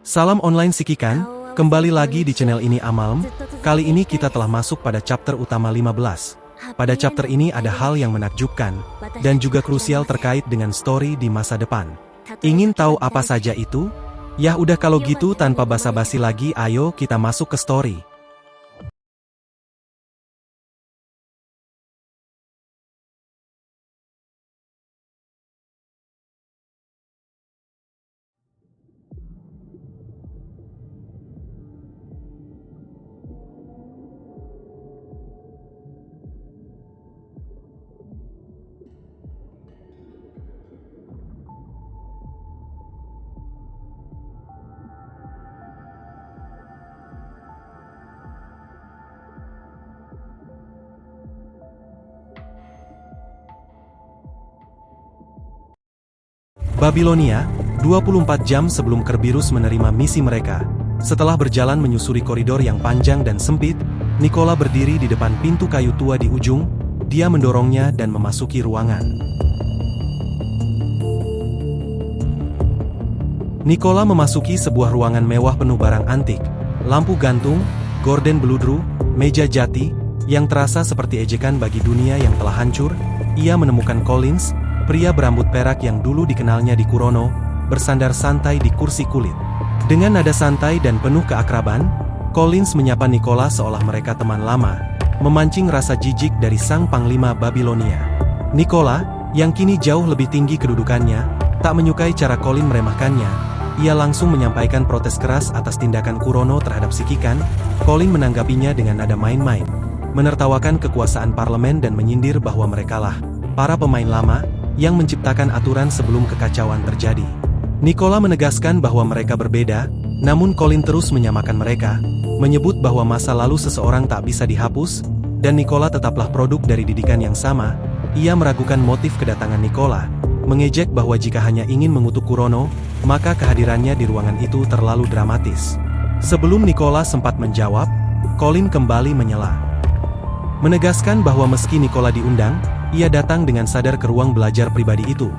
Salam online Sikikan, kembali lagi di channel ini Amalm. Kali ini kita telah masuk pada chapter utama 15. Pada chapter ini ada hal yang menakjubkan, dan juga krusial terkait dengan story di masa depan. Ingin tahu apa saja itu? Ya udah kalau gitu tanpa basa-basi lagi ayo kita masuk ke story. Babilonia, 24 jam sebelum Kerberos menerima misi mereka. Setelah berjalan menyusuri koridor yang panjang dan sempit, Nikola berdiri di depan pintu kayu tua di ujung. Dia mendorongnya dan memasuki ruangan. Nikola memasuki sebuah ruangan mewah penuh barang antik, lampu gantung, gorden beludru, meja jati, yang terasa seperti ejekan bagi dunia yang telah hancur. Ia menemukan Collins, pria berambut perak yang dulu dikenalnya di Kurono, bersandar santai di kursi kulit. Dengan nada santai dan penuh keakraban, Collins menyapa Nikola seolah mereka teman lama, memancing rasa jijik dari sang panglima Babilonia. Nikola, yang kini jauh lebih tinggi kedudukannya, tak menyukai cara Collins meremehkannya. Ia langsung menyampaikan protes keras atas tindakan Kurono terhadap Sikikan. Collins menanggapinya dengan nada main-main, menertawakan kekuasaan parlemen dan menyindir bahwa merekalah para pemain lama yang menciptakan aturan sebelum kekacauan terjadi. Nikola menegaskan bahwa mereka berbeda, namun Collins terus menyamakan mereka, menyebut bahwa masa lalu seseorang tak bisa dihapus, dan Nikola tetaplah produk dari didikan yang sama. Ia meragukan motif kedatangan Nikola, mengejek bahwa jika hanya ingin mengutuk Kurono, maka kehadirannya di ruangan itu terlalu dramatis. Sebelum Nikola sempat menjawab, Collins kembali menyela, menegaskan bahwa meski Nikola diundang, ia datang dengan sadar ke ruang belajar pribadi itu.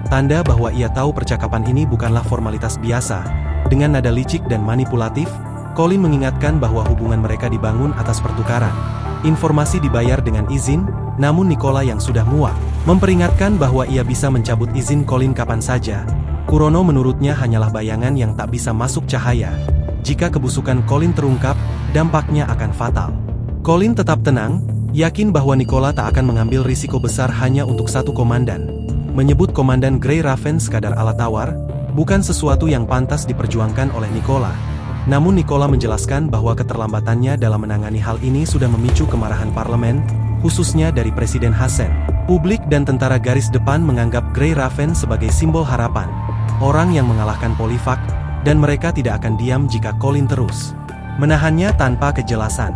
Tanda bahwa ia tahu percakapan ini bukanlah formalitas biasa. Dengan nada licik dan manipulatif, Collins mengingatkan bahwa hubungan mereka dibangun atas pertukaran informasi dibayar dengan izin, namun Nikola yang sudah muak, memperingatkan bahwa ia bisa mencabut izin Collins kapan saja. Kurono menurutnya hanyalah bayangan yang tak bisa masuk cahaya. Jika kebusukan Collins terungkap, dampaknya akan fatal. Collins tetap tenang, yakin bahwa Nikola tak akan mengambil risiko besar hanya untuk satu komandan. Menyebut Komandan Grey Raven sekadar alat tawar, bukan sesuatu yang pantas diperjuangkan oleh Nikola. Namun Nikola menjelaskan bahwa keterlambatannya dalam menangani hal ini sudah memicu kemarahan parlemen, khususnya dari Presiden Hassen. Publik dan tentara garis depan menganggap Grey Raven sebagai simbol harapan, orang yang mengalahkan Polifak, dan mereka tidak akan diam jika Collins terus menahannya tanpa kejelasan.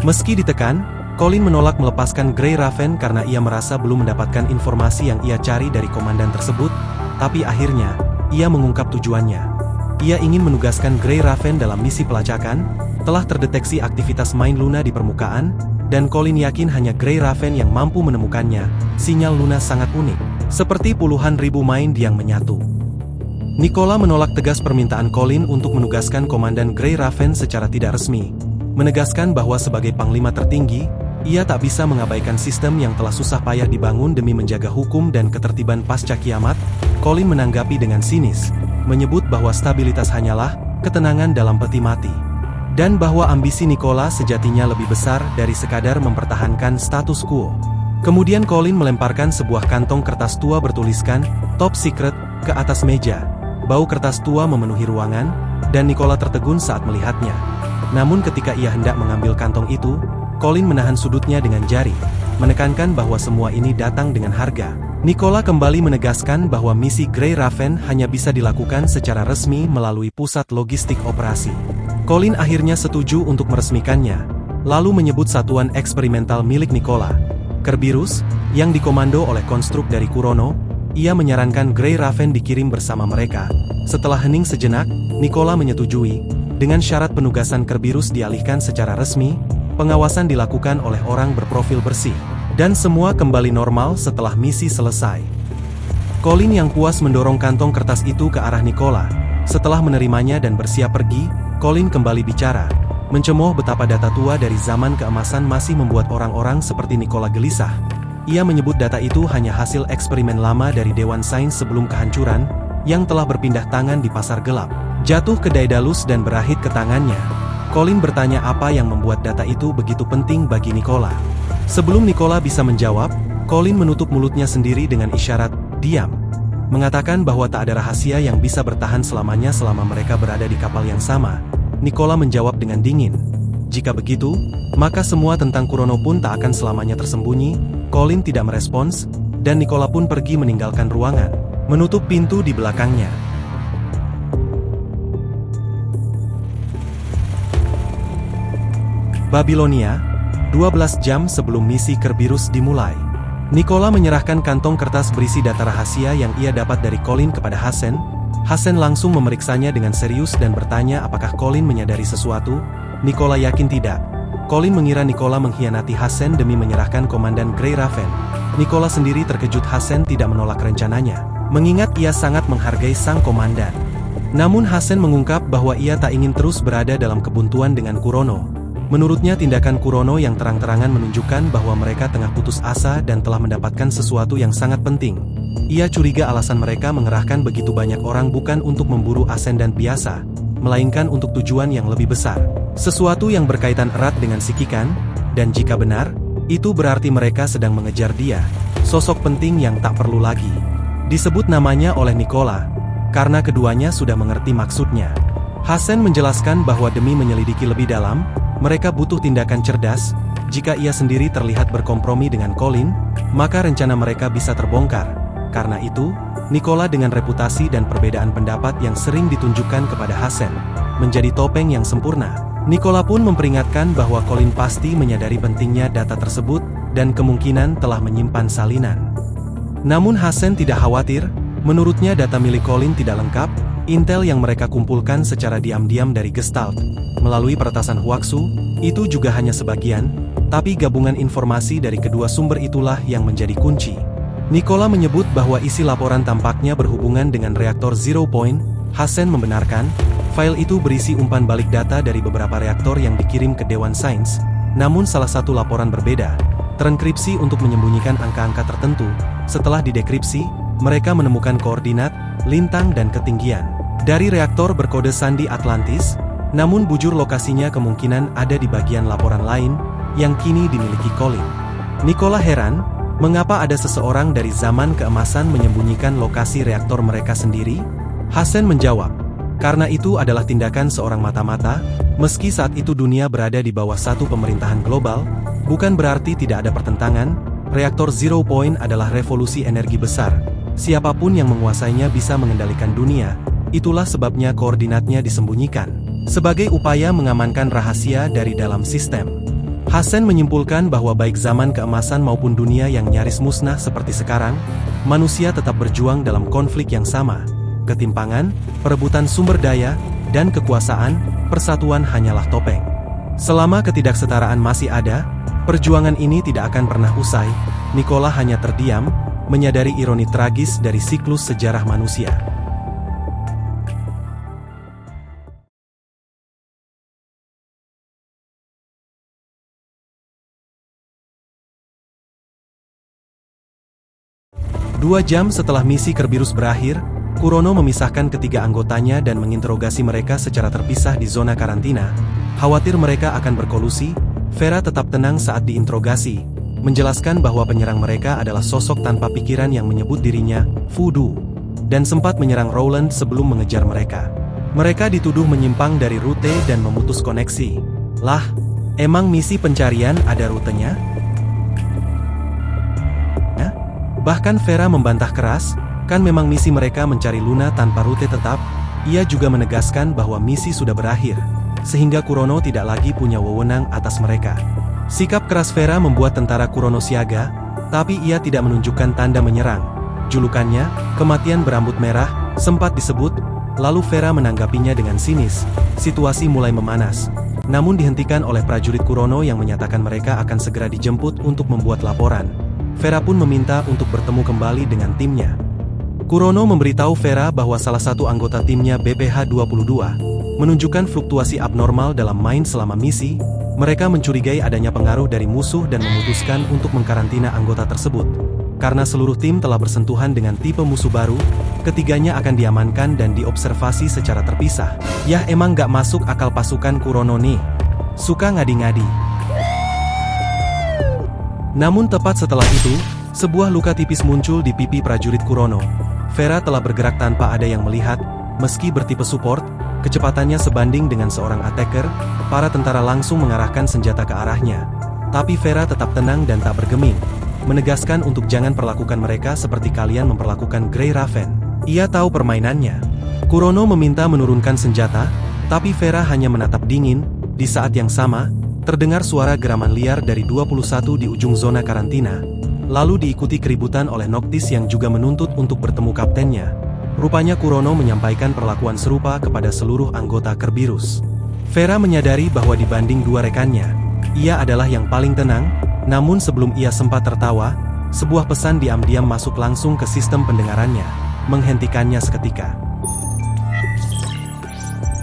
Meski ditekan, Collins menolak melepaskan Grey Raven karena ia merasa belum mendapatkan informasi yang ia cari dari komandan tersebut, tapi akhirnya, ia mengungkap tujuannya. Ia ingin menugaskan Grey Raven dalam misi pelacakan. Telah terdeteksi aktivitas Mind Luna di permukaan, dan Collins yakin hanya Grey Raven yang mampu menemukannya. Sinyal Luna sangat unik, seperti puluhan ribu Mind yang menyatu. Nikola menolak tegas permintaan Collins untuk menugaskan Komandan Grey Raven secara tidak resmi, menegaskan bahwa sebagai panglima tertinggi, ia tak bisa mengabaikan sistem yang telah susah payah dibangun demi menjaga hukum dan ketertiban pasca kiamat. Collins menanggapi dengan sinis, menyebut bahwa stabilitas hanyalah ketenangan dalam peti mati, dan bahwa ambisi Nikola sejatinya lebih besar dari sekadar mempertahankan status quo. Kemudian Collins melemparkan sebuah kantong kertas tua bertuliskan "Top Secret" ke atas meja. Bau kertas tua memenuhi ruangan, dan Nikola tertegun saat melihatnya. Namun ketika ia hendak mengambil kantong itu, Collins menahan sudutnya dengan jari, menekankan bahwa semua ini datang dengan harga. Nikola kembali menegaskan bahwa misi Grey Raven hanya bisa dilakukan secara resmi melalui pusat logistik operasi. Collins akhirnya setuju untuk meresmikannya, lalu menyebut satuan eksperimental milik Nikola, Kerberos, yang dikomando oleh konstruk dari Kurono. Ia menyarankan Grey Raven dikirim bersama mereka. Setelah hening sejenak, Nikola menyetujui, dengan syarat penugasan Kerberos dialihkan secara resmi. Pengawasan dilakukan oleh orang berprofil bersih, dan semua kembali normal setelah misi selesai. Collins yang puas mendorong kantong kertas itu ke arah Nikola, Setelah menerimanya dan bersiap pergi, Colin kembali bicara, mencemooh betapa data tua dari zaman keemasan masih membuat orang-orang seperti Nicola gelisah. Ia menyebut data itu hanya hasil eksperimen lama dari Dewan Sains sebelum kehancuran, yang telah berpindah tangan di pasar gelap, jatuh ke Daedalus dan berahit ke tangannya. Colin bertanya apa yang membuat data itu begitu penting bagi Nicola. Sebelum Nicola bisa menjawab, Colin menutup mulutnya sendiri dengan isyarat, diam. Mengatakan bahwa tak ada rahasia yang bisa bertahan selamanya selama mereka berada di kapal yang sama. Nicola menjawab dengan dingin. Jika begitu, maka semua tentang Kurono pun tak akan selamanya tersembunyi. Colin tidak merespons, dan Nicola pun pergi meninggalkan ruangan, menutup pintu di belakangnya. Babilonia, 12 jam sebelum misi Kerberos dimulai. Nicola menyerahkan kantong kertas berisi data rahasia yang ia dapat dari Colin kepada Hassen. Hassen langsung memeriksanya dengan serius dan bertanya apakah Colin menyadari sesuatu. Nicola yakin tidak. Colin mengira Nicola mengkhianati Hassen demi menyerahkan Komandan Grey Raven. Nicola sendiri terkejut Hassen tidak menolak rencananya, mengingat ia sangat menghargai sang komandan. Namun Hassen mengungkap bahwa ia tak ingin terus berada dalam kebuntuan dengan Kurono. Menurutnya tindakan Kurono yang terang-terangan menunjukkan bahwa mereka tengah putus asa dan telah mendapatkan sesuatu yang sangat penting. Ia curiga alasan mereka mengerahkan begitu banyak orang bukan untuk memburu Ascendan biasa, melainkan untuk tujuan yang lebih besar. Sesuatu yang berkaitan erat dengan Sikikan, dan jika benar, itu berarti mereka sedang mengejar dia, sosok penting yang tak perlu lagi disebut namanya oleh Nicola, karena keduanya sudah mengerti maksudnya. Hassen menjelaskan bahwa demi menyelidiki lebih dalam, mereka butuh tindakan cerdas. Jika ia sendiri terlihat berkompromi dengan Colin, maka rencana mereka bisa terbongkar. Karena itu, Nicola dengan reputasi dan perbedaan pendapat yang sering ditunjukkan kepada Hassen, menjadi topeng yang sempurna. Nicola pun memperingatkan bahwa Colin pasti menyadari pentingnya data tersebut, dan kemungkinan telah menyimpan salinan. Namun Hassen tidak khawatir, menurutnya data milik Colin tidak lengkap. Intel yang mereka kumpulkan secara diam-diam dari Gestalt, melalui peretasan Huaxu, itu juga hanya sebagian, tapi gabungan informasi dari kedua sumber itulah yang menjadi kunci. Nicola menyebut bahwa isi laporan tampaknya berhubungan dengan reaktor Zero Point. Hassen membenarkan, file itu berisi umpan balik data dari beberapa reaktor yang dikirim ke Dewan Sains, namun salah satu laporan berbeda, terenkripsi untuk menyembunyikan angka-angka tertentu. Setelah didekripsi, mereka menemukan koordinat, lintang dan ketinggian dari reaktor berkode sandi Atlantis, namun bujur lokasinya kemungkinan ada di bagian laporan lain, yang kini dimiliki Colin. Nicola heran, mengapa ada seseorang dari zaman keemasan menyembunyikan lokasi reaktor mereka sendiri? Hassen menjawab, karena itu adalah tindakan seorang mata-mata, meski saat itu dunia berada di bawah satu pemerintahan global, bukan berarti tidak ada pertentangan. Reaktor Zero Point adalah revolusi energi besar. Siapapun yang menguasainya bisa mengendalikan dunia, itulah sebabnya koordinatnya disembunyikan, sebagai upaya mengamankan rahasia dari dalam sistem. Hassen menyimpulkan bahwa baik zaman keemasan maupun dunia yang nyaris musnah seperti sekarang, manusia tetap berjuang dalam konflik yang sama. Ketimpangan, perebutan sumber daya, dan kekuasaan, persatuan hanyalah topeng. Selama ketidaksetaraan masih ada, perjuangan ini tidak akan pernah usai. Nicola hanya terdiam, menyadari ironi tragis dari siklus sejarah manusia. Dua jam setelah misi Kerberos berakhir, Kurono memisahkan ketiga anggotanya dan menginterogasi mereka secara terpisah di zona karantina. Khawatir mereka akan berkolusi, Vera tetap tenang saat diinterogasi, menjelaskan bahwa penyerang mereka adalah sosok tanpa pikiran yang menyebut dirinya Voodoo, dan sempat menyerang Rowland sebelum mengejar mereka. Mereka dituduh menyimpang dari rute dan memutus koneksi. Lah, emang misi pencarian ada rutenya? Bahkan Vera membantah keras, kan memang misi mereka mencari Luna tanpa rute tetap. Ia juga menegaskan bahwa misi sudah berakhir, sehingga Kurono tidak lagi punya wewenang atas mereka. Sikap keras Vera membuat tentara Kurono siaga, tapi ia tidak menunjukkan tanda menyerang. Julukannya, kematian berambut merah, sempat disebut, lalu Vera menanggapinya dengan sinis. Situasi mulai memanas, namun dihentikan oleh prajurit Kurono yang menyatakan mereka akan segera dijemput untuk membuat laporan. Vera pun meminta untuk bertemu kembali dengan timnya. Kurono memberitahu Vera bahwa salah satu anggota timnya BPH-22 menunjukkan fluktuasi abnormal dalam main selama misi. Mereka mencurigai adanya pengaruh dari musuh dan memutuskan untuk mengkarantina anggota tersebut. Karena seluruh tim telah bersentuhan dengan tipe musuh baru, ketiganya akan diamankan dan diobservasi secara terpisah. Yah, emang gak masuk akal pasukan Kurono nih. Suka ngadi-ngadi. Namun tepat setelah itu, sebuah luka tipis muncul di pipi prajurit Kurono. Vera telah bergerak tanpa ada yang melihat, meski bertipe support, kecepatannya sebanding dengan seorang attacker. Para tentara langsung mengarahkan senjata ke arahnya. Tapi Vera tetap tenang dan tak bergeming, menegaskan untuk jangan perlakukan mereka seperti kalian memperlakukan Grey Raven. Ia tahu permainannya. Kurono meminta menurunkan senjata, tapi Vera hanya menatap dingin. Di saat yang sama, terdengar suara geraman liar dari 21 di ujung zona karantina, lalu diikuti keributan oleh Noctis yang juga menuntut untuk bertemu kaptennya. Rupanya Kurono menyampaikan perlakuan serupa kepada seluruh anggota Kerberos. Vera menyadari bahwa dibanding dua rekannya, ia adalah yang paling tenang. Namun sebelum ia sempat tertawa, sebuah pesan diam-diam masuk langsung ke sistem pendengarannya, menghentikannya seketika.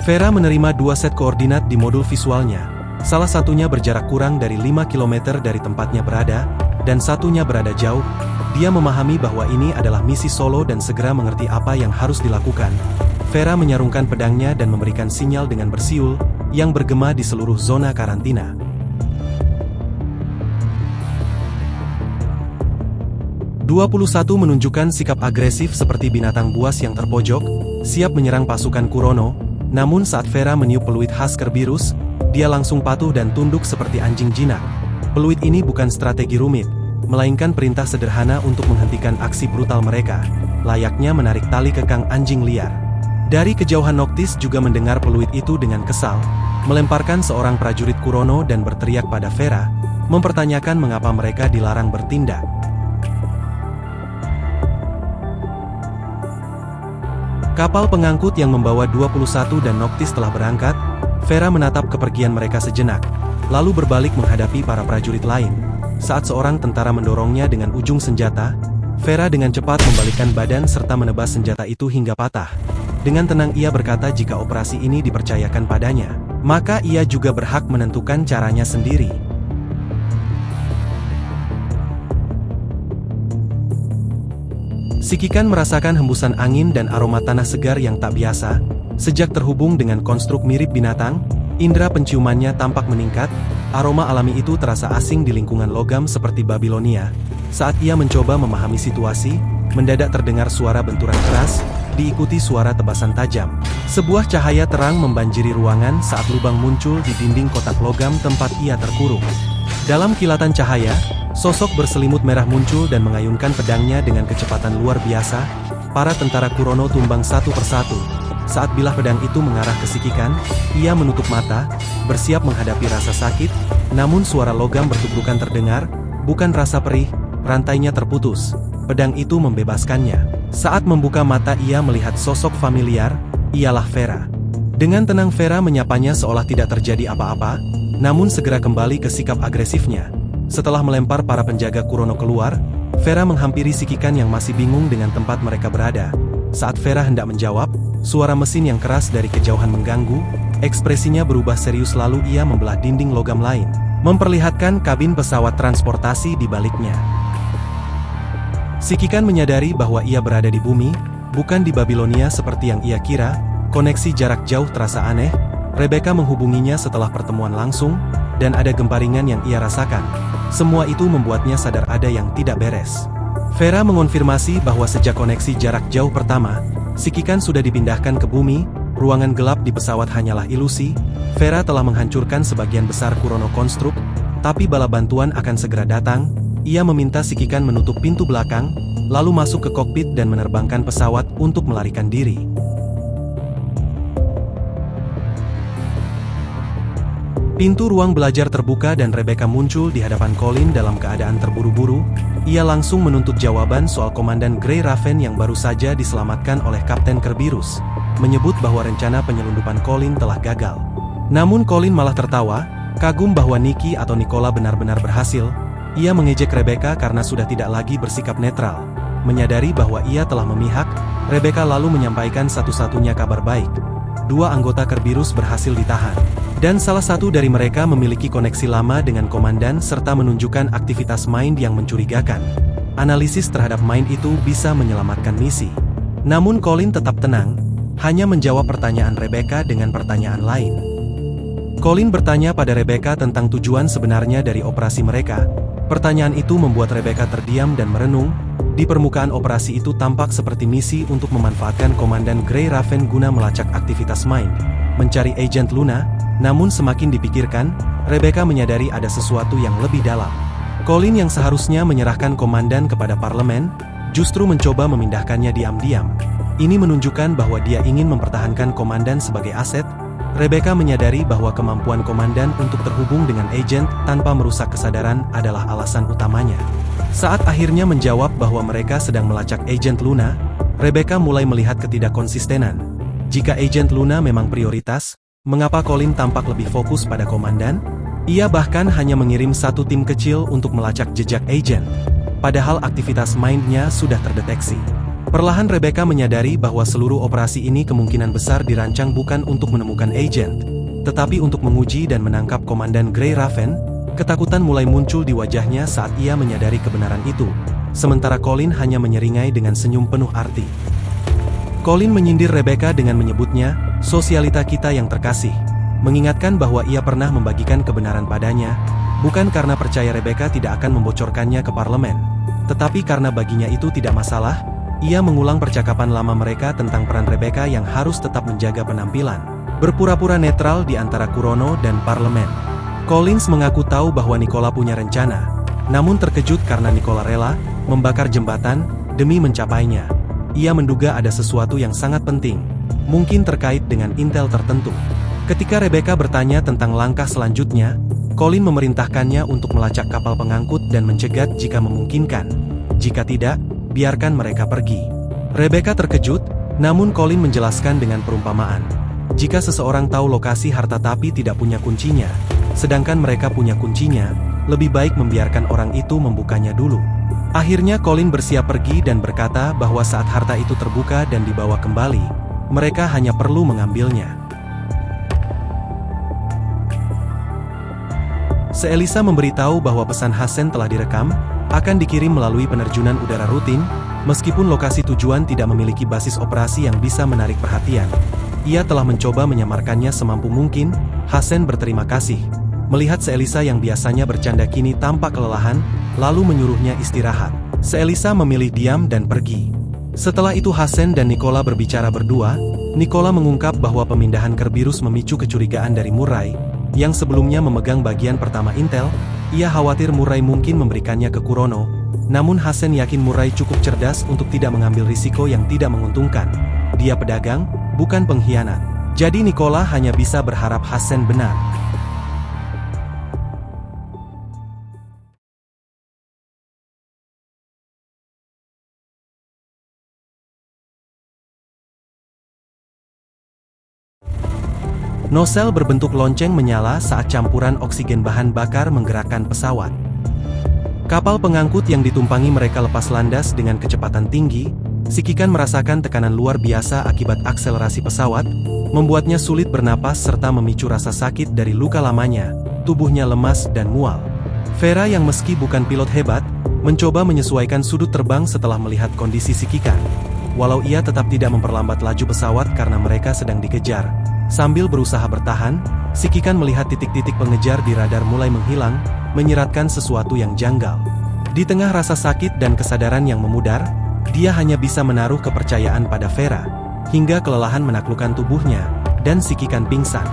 Vera menerima dua set koordinat di modul visualnya. Salah satunya berjarak kurang dari 5 km dari tempatnya berada, dan satunya berada jauh. Dia memahami bahwa ini adalah misi solo dan segera mengerti apa yang harus dilakukan. Vera menyarungkan pedangnya dan memberikan sinyal dengan bersiul, yang bergema di seluruh zona karantina. "21" menunjukkan sikap agresif seperti binatang buas yang terpojok, siap menyerang pasukan Kurono. Namun saat Vera meniup peluit khas Kerberos, dia langsung patuh dan tunduk seperti anjing jinak. Peluit ini bukan strategi rumit, melainkan perintah sederhana untuk menghentikan aksi brutal mereka, layaknya menarik tali kekang anjing liar. Dari kejauhan Noctis juga mendengar peluit itu dengan kesal, melemparkan seorang prajurit Kurono dan berteriak pada Vera, mempertanyakan mengapa mereka dilarang bertindak. Kapal pengangkut yang membawa 21 dan Noctis telah berangkat. Vera menatap kepergian mereka sejenak, lalu berbalik menghadapi para prajurit lain. Saat seorang tentara mendorongnya dengan ujung senjata, Vera dengan cepat membalikkan badan serta menebas senjata itu hingga patah. Dengan tenang ia berkata jika operasi ini dipercayakan padanya, maka ia juga berhak menentukan caranya sendiri. Sikikan merasakan hembusan angin dan aroma tanah segar yang tak biasa. Sejak terhubung dengan konstruk mirip binatang, indera penciumannya tampak meningkat. Aroma alami itu terasa asing di lingkungan logam seperti Babilonia. Saat ia mencoba memahami situasi, mendadak terdengar suara benturan keras, diikuti suara tebasan tajam. Sebuah cahaya terang membanjiri ruangan saat lubang muncul di dinding kotak logam tempat ia terkurung. Dalam kilatan cahaya, sosok berselimut merah muncul dan mengayunkan pedangnya dengan kecepatan luar biasa. Para tentara Kurono tumbang satu persatu. Saat bilah pedang itu mengarah ke Sikikan, ia menutup mata, bersiap menghadapi rasa sakit. Namun suara logam bertubrukan terdengar, bukan rasa perih. Rantainya terputus. Pedang itu membebaskannya. Saat membuka mata ia melihat sosok familiar, ialah Vera. Dengan tenang Vera menyapanya seolah tidak terjadi apa-apa, namun segera kembali ke sikap agresifnya. Setelah melempar para penjaga Kurono keluar, Vera menghampiri Sikikan yang masih bingung dengan tempat mereka berada. Saat Vera hendak menjawab, suara mesin yang keras dari kejauhan mengganggu. Ekspresinya berubah serius lalu ia membelah dinding logam lain, memperlihatkan kabin pesawat transportasi di baliknya. Sikikan menyadari bahwa ia berada di bumi, bukan di Babilonia seperti yang ia kira. Koneksi jarak jauh terasa aneh. Rebecca menghubunginya setelah pertemuan langsung, dan ada gemparingan yang ia rasakan. Semua itu membuatnya sadar ada yang tidak beres. Vera mengonfirmasi bahwa sejak koneksi jarak jauh pertama, Sikikan sudah dipindahkan ke bumi. Ruangan gelap di pesawat hanyalah ilusi. Vera telah menghancurkan sebagian besar Kurono konstruk, tapi bala bantuan akan segera datang. Ia meminta Sikikan menutup pintu belakang, lalu masuk ke kokpit dan menerbangkan pesawat untuk melarikan diri. Pintu ruang belajar terbuka dan Rebecca muncul di hadapan Colin dalam keadaan terburu-buru. Ia langsung menuntut jawaban soal Komandan Grey Raven yang baru saja diselamatkan oleh Kapten Kerberos, menyebut bahwa rencana penyelundupan Colin telah gagal. Namun Colin malah tertawa, kagum bahwa Nikki atau Nicola benar-benar berhasil. Ia mengejek Rebecca karena sudah tidak lagi bersikap netral. menyadari bahwa ia telah memihak, Rebecca lalu menyampaikan satu-satunya kabar baik. Dua anggota Kerberos berhasil ditahan. Dan salah satu dari mereka memiliki koneksi lama dengan komandan serta menunjukkan aktivitas Mind yang mencurigakan. Analisis terhadap Mind itu bisa menyelamatkan misi. Namun Colin tetap tenang, hanya menjawab pertanyaan Rebecca dengan pertanyaan lain. Colin bertanya pada Rebecca tentang tujuan sebenarnya dari operasi mereka. Pertanyaan itu membuat Rebecca terdiam dan merenung. Di permukaan operasi itu tampak seperti misi untuk memanfaatkan Komandan Grey Raven guna melacak aktivitas Mind, mencari Agent Luna. Namun semakin dipikirkan, Rebecca menyadari ada sesuatu yang lebih dalam. Colin yang seharusnya menyerahkan komandan kepada parlemen, justru mencoba memindahkannya diam-diam. Ini menunjukkan bahwa dia ingin mempertahankan komandan sebagai aset. Rebecca menyadari bahwa kemampuan komandan untuk terhubung dengan agent tanpa merusak kesadaran adalah alasan utamanya. Saat akhirnya menjawab bahwa mereka sedang melacak Agent Luna, Rebecca mulai melihat ketidakkonsistenan. Jika Agent Luna memang prioritas, mengapa Colin tampak lebih fokus pada komandan? Ia bahkan hanya mengirim satu tim kecil untuk melacak jejak agent. Padahal aktivitas Mind-nya sudah terdeteksi. Perlahan Rebecca menyadari bahwa seluruh operasi ini kemungkinan besar dirancang bukan untuk menemukan agent, tetapi untuk menguji dan menangkap Komandan Grey Raven. Ketakutan mulai muncul di wajahnya saat ia menyadari kebenaran itu. Sementara Colin hanya menyeringai dengan senyum penuh arti. Colin menyindir Rebecca dengan menyebutnya, "Sosialita kita yang terkasih," mengingatkan bahwa ia pernah membagikan kebenaran padanya, bukan karena percaya Rebecca tidak akan membocorkannya ke parlemen, tetapi karena baginya itu tidak masalah. Ia mengulang percakapan lama mereka tentang peran Rebecca yang harus tetap menjaga penampilan, berpura-pura netral di antara Kurono dan parlemen. Collins mengaku tahu bahwa Nicola punya rencana, namun terkejut karena Nicola rela membakar jembatan demi mencapainya. Ia menduga ada sesuatu yang sangat penting, mungkin terkait dengan intel tertentu. Ketika Rebecca bertanya tentang langkah selanjutnya, Colin memerintahkannya untuk melacak kapal pengangkut dan mencegat jika memungkinkan. Jika tidak, biarkan mereka pergi. Rebecca terkejut, namun Colin menjelaskan dengan perumpamaan. Jika seseorang tahu lokasi harta tapi tidak punya kuncinya, sedangkan mereka punya kuncinya, lebih baik membiarkan orang itu membukanya dulu. Akhirnya Colin bersiap pergi dan berkata bahwa saat harta itu terbuka dan dibawa kembali, mereka hanya perlu mengambilnya. Seelisa memberitahu bahwa pesan Hassen telah direkam, akan dikirim melalui penerjunan udara rutin, meskipun lokasi tujuan tidak memiliki basis operasi yang bisa menarik perhatian. Ia telah mencoba menyamarkannya semampu mungkin. Hassen berterima kasih. Melihat Seelisa yang biasanya bercanda kini tampak kelelahan, lalu menyuruhnya istirahat. Seelisa memilih diam dan pergi. Setelah itu Hassen dan Nicola berbicara berdua. Nicola mengungkap bahwa pemindahan Kerberos memicu kecurigaan dari Murray, yang sebelumnya memegang bagian pertama intel. Ia khawatir Murray mungkin memberikannya ke Kurono, namun Hassen yakin Murray cukup cerdas untuk tidak mengambil risiko yang tidak menguntungkan. Dia pedagang, bukan pengkhianat. Jadi Nicola hanya bisa berharap Hassen benar. Nosel berbentuk lonceng menyala saat campuran oksigen bahan bakar menggerakkan pesawat. Kapal pengangkut yang ditumpangi mereka lepas landas dengan kecepatan tinggi. Sikikan merasakan tekanan luar biasa akibat akselerasi pesawat, membuatnya sulit bernapas serta memicu rasa sakit dari luka lamanya. Tubuhnya lemas dan mual. Vera yang meski bukan pilot hebat, mencoba menyesuaikan sudut terbang setelah melihat kondisi Sikikan. Walau ia tetap tidak memperlambat laju pesawat karena mereka sedang dikejar. Sambil berusaha bertahan, Sikikan melihat titik-titik pengejar di radar mulai menghilang, menyiratkan sesuatu yang janggal. Di tengah rasa sakit dan kesadaran yang memudar, dia hanya bisa menaruh kepercayaan pada Vera, hingga kelelahan menaklukkan tubuhnya, dan Sikikan pingsan.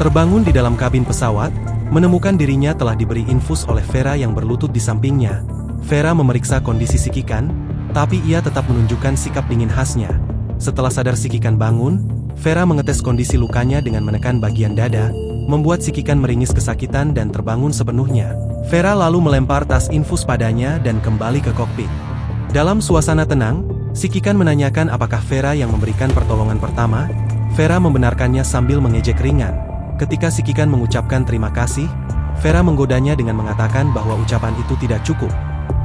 Terbangun di dalam kabin pesawat, menemukan dirinya telah diberi infus oleh Vera yang berlutut di sampingnya. Vera memeriksa kondisi Sikikan, tapi ia tetap menunjukkan sikap dingin khasnya. Setelah sadar Sikikan bangun, Vera mengetes kondisi lukanya dengan menekan bagian dada, membuat Sikikan meringis kesakitan dan terbangun sepenuhnya. Vera lalu melempar tas infus padanya dan kembali ke kokpit. Dalam suasana tenang, Sikikan menanyakan apakah Vera yang memberikan pertolongan pertama. Vera membenarkannya sambil mengejek ringan. Ketika Sikikan mengucapkan terima kasih, Vera menggodanya dengan mengatakan bahwa ucapan itu tidak cukup.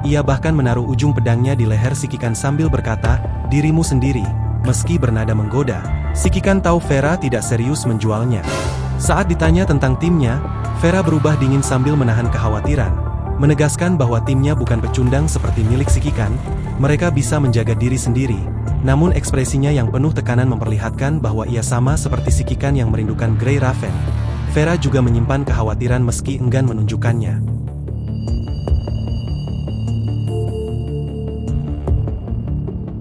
Ia bahkan menaruh ujung pedangnya di leher Si Kikan sambil berkata, "Dirimu sendiri." Meski bernada menggoda, Si Kikan tahu Vera tidak serius menjualnya. Saat ditanya tentang timnya, Vera berubah dingin sambil menahan kekhawatiran, menegaskan bahwa timnya bukan pecundang seperti milik Si Kikan, mereka bisa menjaga diri sendiri. Namun ekspresinya yang penuh tekanan memperlihatkan bahwa ia sama seperti Si Kikan yang merindukan Grey Raven. Vera juga menyimpan kekhawatiran meski enggan menunjukkannya.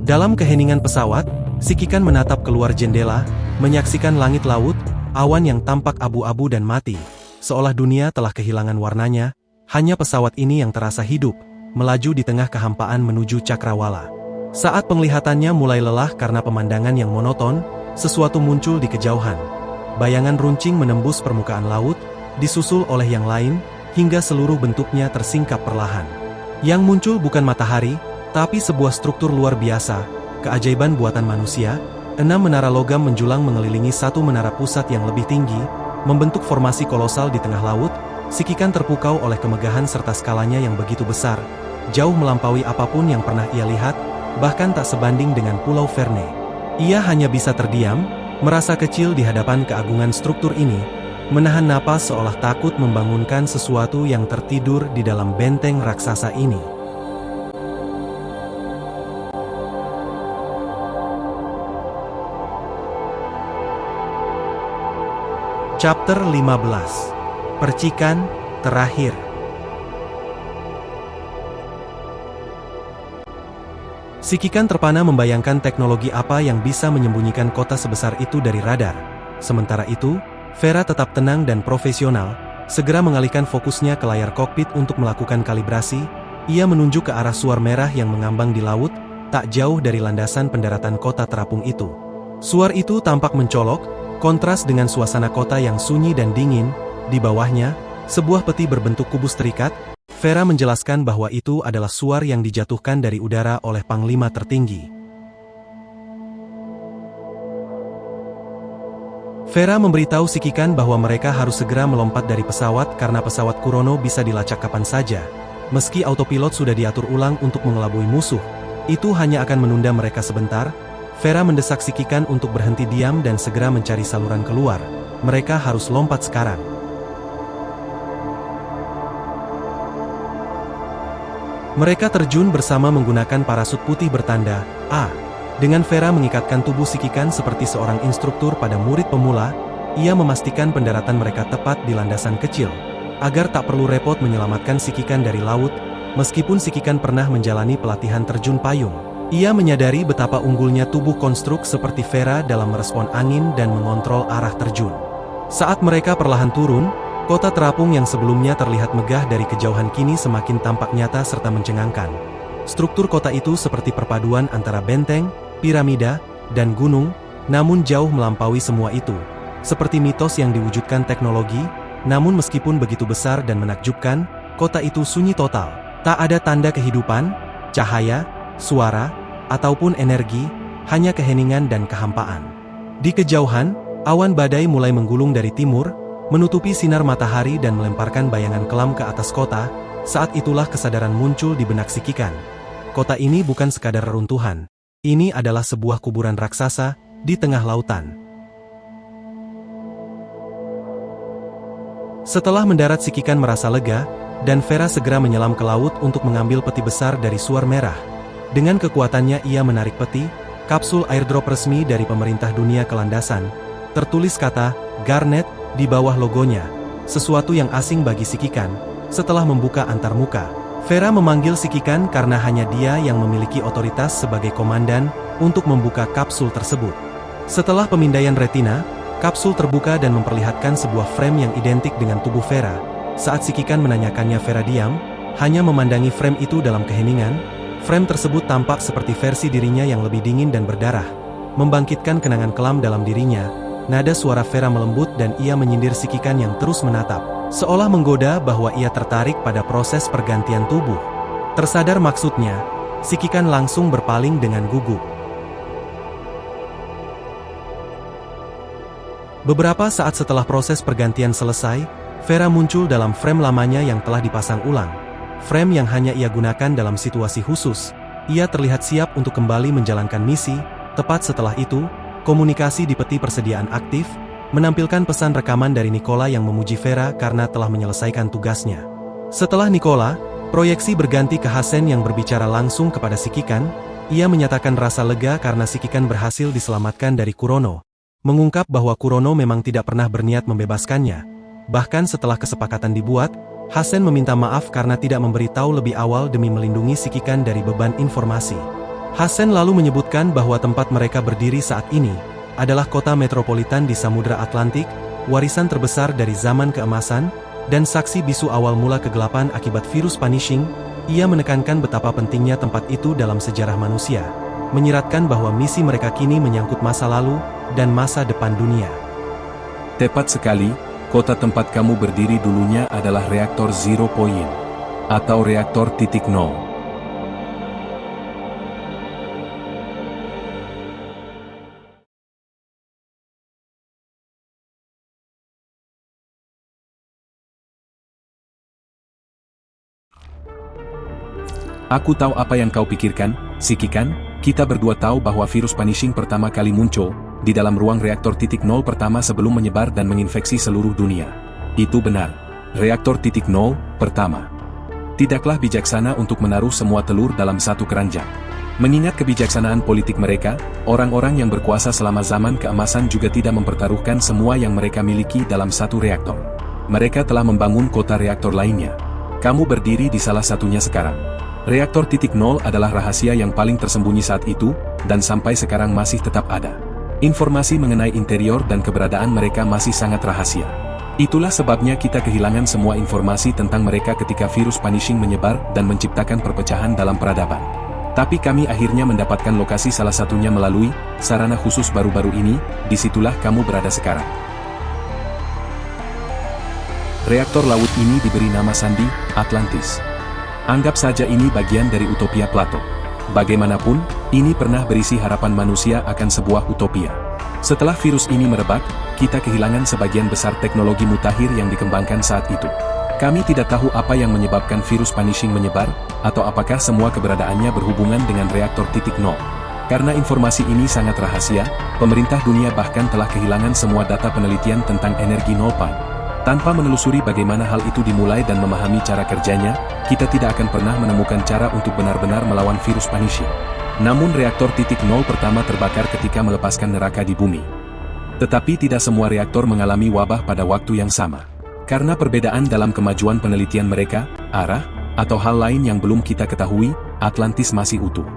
Dalam keheningan pesawat, Si Kikan menatap keluar jendela, menyaksikan langit laut, awan yang tampak abu-abu dan mati. Seolah dunia telah kehilangan warnanya, hanya pesawat ini yang terasa hidup, melaju di tengah kehampaan menuju Cakrawala. Saat penglihatannya mulai lelah karena pemandangan yang monoton, sesuatu muncul di kejauhan. Bayangan runcing menembus permukaan laut, disusul oleh yang lain, hingga seluruh bentuknya tersingkap perlahan. Yang muncul bukan matahari, tapi sebuah struktur luar biasa, keajaiban buatan manusia. 6 menara logam menjulang mengelilingi satu menara pusat yang lebih tinggi, membentuk formasi kolosal di tengah laut. Si Kikan terpukau oleh kemegahan serta skalanya yang begitu besar, jauh melampaui apapun yang pernah ia lihat, bahkan tak sebanding dengan Pulau Verne. Ia hanya bisa terdiam, merasa kecil di hadapan keagungan struktur ini, menahan napas seolah takut membangunkan sesuatu yang tertidur di dalam benteng raksasa ini. Chapter 15. Percikan Terakhir. Si Kikan terpana membayangkan teknologi apa yang bisa menyembunyikan kota sebesar itu dari radar. Sementara itu, Vera tetap tenang dan profesional, segera mengalihkan fokusnya ke layar kokpit untuk melakukan kalibrasi. Ia menunjuk ke arah suar merah yang mengambang di laut, tak jauh dari landasan pendaratan kota terapung itu. Suar itu tampak mencolok, kontras dengan suasana kota yang sunyi dan dingin. Di bawahnya, sebuah peti berbentuk kubus terikat. Vera menjelaskan bahwa itu adalah suar yang dijatuhkan dari udara oleh panglima tertinggi. Vera memberitahu Si Kikan bahwa mereka harus segera melompat dari pesawat karena pesawat Kurono bisa dilacak kapan saja. Meski autopilot sudah diatur ulang untuk mengelabui musuh, itu hanya akan menunda mereka sebentar. Vera mendesak Si Kikan untuk berhenti diam dan segera mencari saluran keluar. Mereka harus lompat sekarang. Mereka terjun bersama menggunakan parasut putih bertanda A. Dengan Vera mengikatkan tubuh Si Kikan seperti seorang instruktur pada murid pemula, ia memastikan pendaratan mereka tepat di landasan kecil, agar tak perlu repot menyelamatkan Si Kikan dari laut. Meskipun Si Kikan pernah menjalani pelatihan terjun payung, ia menyadari betapa unggulnya tubuh konstruk seperti Vera dalam merespon angin dan mengontrol arah terjun. Saat mereka perlahan turun, kota terapung yang sebelumnya terlihat megah dari kejauhan kini semakin tampak nyata serta mencengangkan. Struktur kota itu seperti perpaduan antara benteng, piramida, dan gunung, namun jauh melampaui semua itu. Seperti mitos yang diwujudkan teknologi, namun meskipun begitu besar dan menakjubkan, kota itu sunyi total. Tak ada tanda kehidupan, cahaya, suara, ataupun energi, hanya keheningan dan kehampaan. Di kejauhan, awan badai mulai menggulung dari timur, menutupi sinar matahari dan melemparkan bayangan kelam ke atas kota. Saat itulah kesadaran muncul di benak Si Kikan. Kota ini bukan sekadar reruntuhan. Ini adalah sebuah kuburan raksasa di tengah lautan. Setelah mendarat, Si Kikan merasa lega, dan Vera segera menyelam ke laut untuk mengambil peti besar dari suar merah. Dengan kekuatannya ia menarik peti, kapsul airdrop resmi dari pemerintah dunia ke landasan. Tertulis kata, Garnet, di bawah logonya. Sesuatu yang asing bagi Si Kikan. Setelah membuka antarmuka, Vera memanggil Si Kikan karena hanya dia yang memiliki otoritas sebagai komandan untuk membuka kapsul tersebut. Setelah pemindaian retina, kapsul terbuka dan memperlihatkan sebuah frame yang identik dengan tubuh Vera. Saat Si Kikan menanyakannya, Vera diam, hanya memandangi frame itu dalam keheningan. Frame tersebut tampak seperti versi dirinya yang lebih dingin dan berdarah, membangkitkan kenangan kelam dalam dirinya. Nada suara Vera melembut dan ia menyindir Si Kikan yang terus menatap, seolah menggoda bahwa ia tertarik pada proses pergantian tubuh. Tersadar maksudnya, Si Kikan langsung berpaling dengan gugup. Beberapa saat setelah proses pergantian selesai, Vera muncul dalam frame lamanya yang telah dipasang ulang. Frame yang hanya ia gunakan dalam situasi khusus. Ia terlihat siap untuk kembali menjalankan misi. Tepat setelah itu, komunikasi di peti persediaan aktif, menampilkan pesan rekaman dari Nicola yang memuji Vera karena telah menyelesaikan tugasnya. Setelah Nicola, proyeksi berganti ke Hasen yang berbicara langsung kepada Shikikan. Ia menyatakan rasa lega karena Shikikan berhasil diselamatkan dari Kurono. Mengungkap bahwa Kurono memang tidak pernah berniat membebaskannya. Bahkan setelah kesepakatan dibuat, Hasen meminta maaf karena tidak memberitahu lebih awal demi melindungi Shikikan dari beban informasi. Hasen lalu menyebutkan bahwa tempat mereka berdiri saat ini adalah kota metropolitan di Samudra Atlantik, warisan terbesar dari zaman keemasan, dan saksi bisu awal mula kegelapan akibat virus punishing. Ia menekankan betapa pentingnya tempat itu dalam sejarah manusia, menyiratkan bahwa misi mereka kini menyangkut masa lalu dan masa depan dunia. Tepat sekali. Kota tempat kamu berdiri dulunya adalah reaktor Zero Point, atau reaktor titik nol. Aku tahu apa yang kau pikirkan, Shikikan. Kita berdua tahu bahwa virus punishing pertama kali muncul di dalam ruang reaktor titik nol pertama sebelum menyebar dan menginfeksi seluruh dunia. Itu benar. Reaktor titik nol pertama. Tidaklah bijaksana untuk menaruh semua telur dalam satu keranjang. Mengingat kebijaksanaan politik mereka, orang-orang yang berkuasa selama zaman keemasan juga tidak mempertaruhkan semua yang mereka miliki dalam satu reaktor. Mereka telah membangun kota reaktor lainnya. Kamu berdiri di salah satunya sekarang. Reaktor titik nol adalah rahasia yang paling tersembunyi saat itu, dan sampai sekarang masih tetap ada. Informasi mengenai interior dan keberadaan mereka masih sangat rahasia. Itulah sebabnya kita kehilangan semua informasi tentang mereka ketika virus punishing menyebar dan menciptakan perpecahan dalam peradaban. Tapi kami akhirnya mendapatkan lokasi salah satunya melalui sarana khusus baru-baru ini. Disitulah kamu berada sekarang. Reaktor laut ini diberi nama sandi, Atlantis. Anggap saja ini bagian dari utopia Plato. Bagaimanapun, ini pernah berisi harapan manusia akan sebuah utopia. Setelah virus ini merebak, kita kehilangan sebagian besar teknologi mutakhir yang dikembangkan saat itu. Kami tidak tahu apa yang menyebabkan virus punishing menyebar, atau apakah semua keberadaannya berhubungan dengan reaktor titik nol. Karena informasi ini sangat rahasia, pemerintah dunia bahkan telah kehilangan semua data penelitian tentang energi nolpan. Tanpa menelusuri bagaimana hal itu dimulai dan memahami cara kerjanya, kita tidak akan pernah menemukan cara untuk benar-benar melawan virus punishing. Namun reaktor titik nol pertama terbakar ketika melepaskan neraka di bumi. Tetapi tidak semua reaktor mengalami wabah pada waktu yang sama. Karena perbedaan dalam kemajuan penelitian mereka, arah, atau hal lain yang belum kita ketahui, Atlantis masih utuh.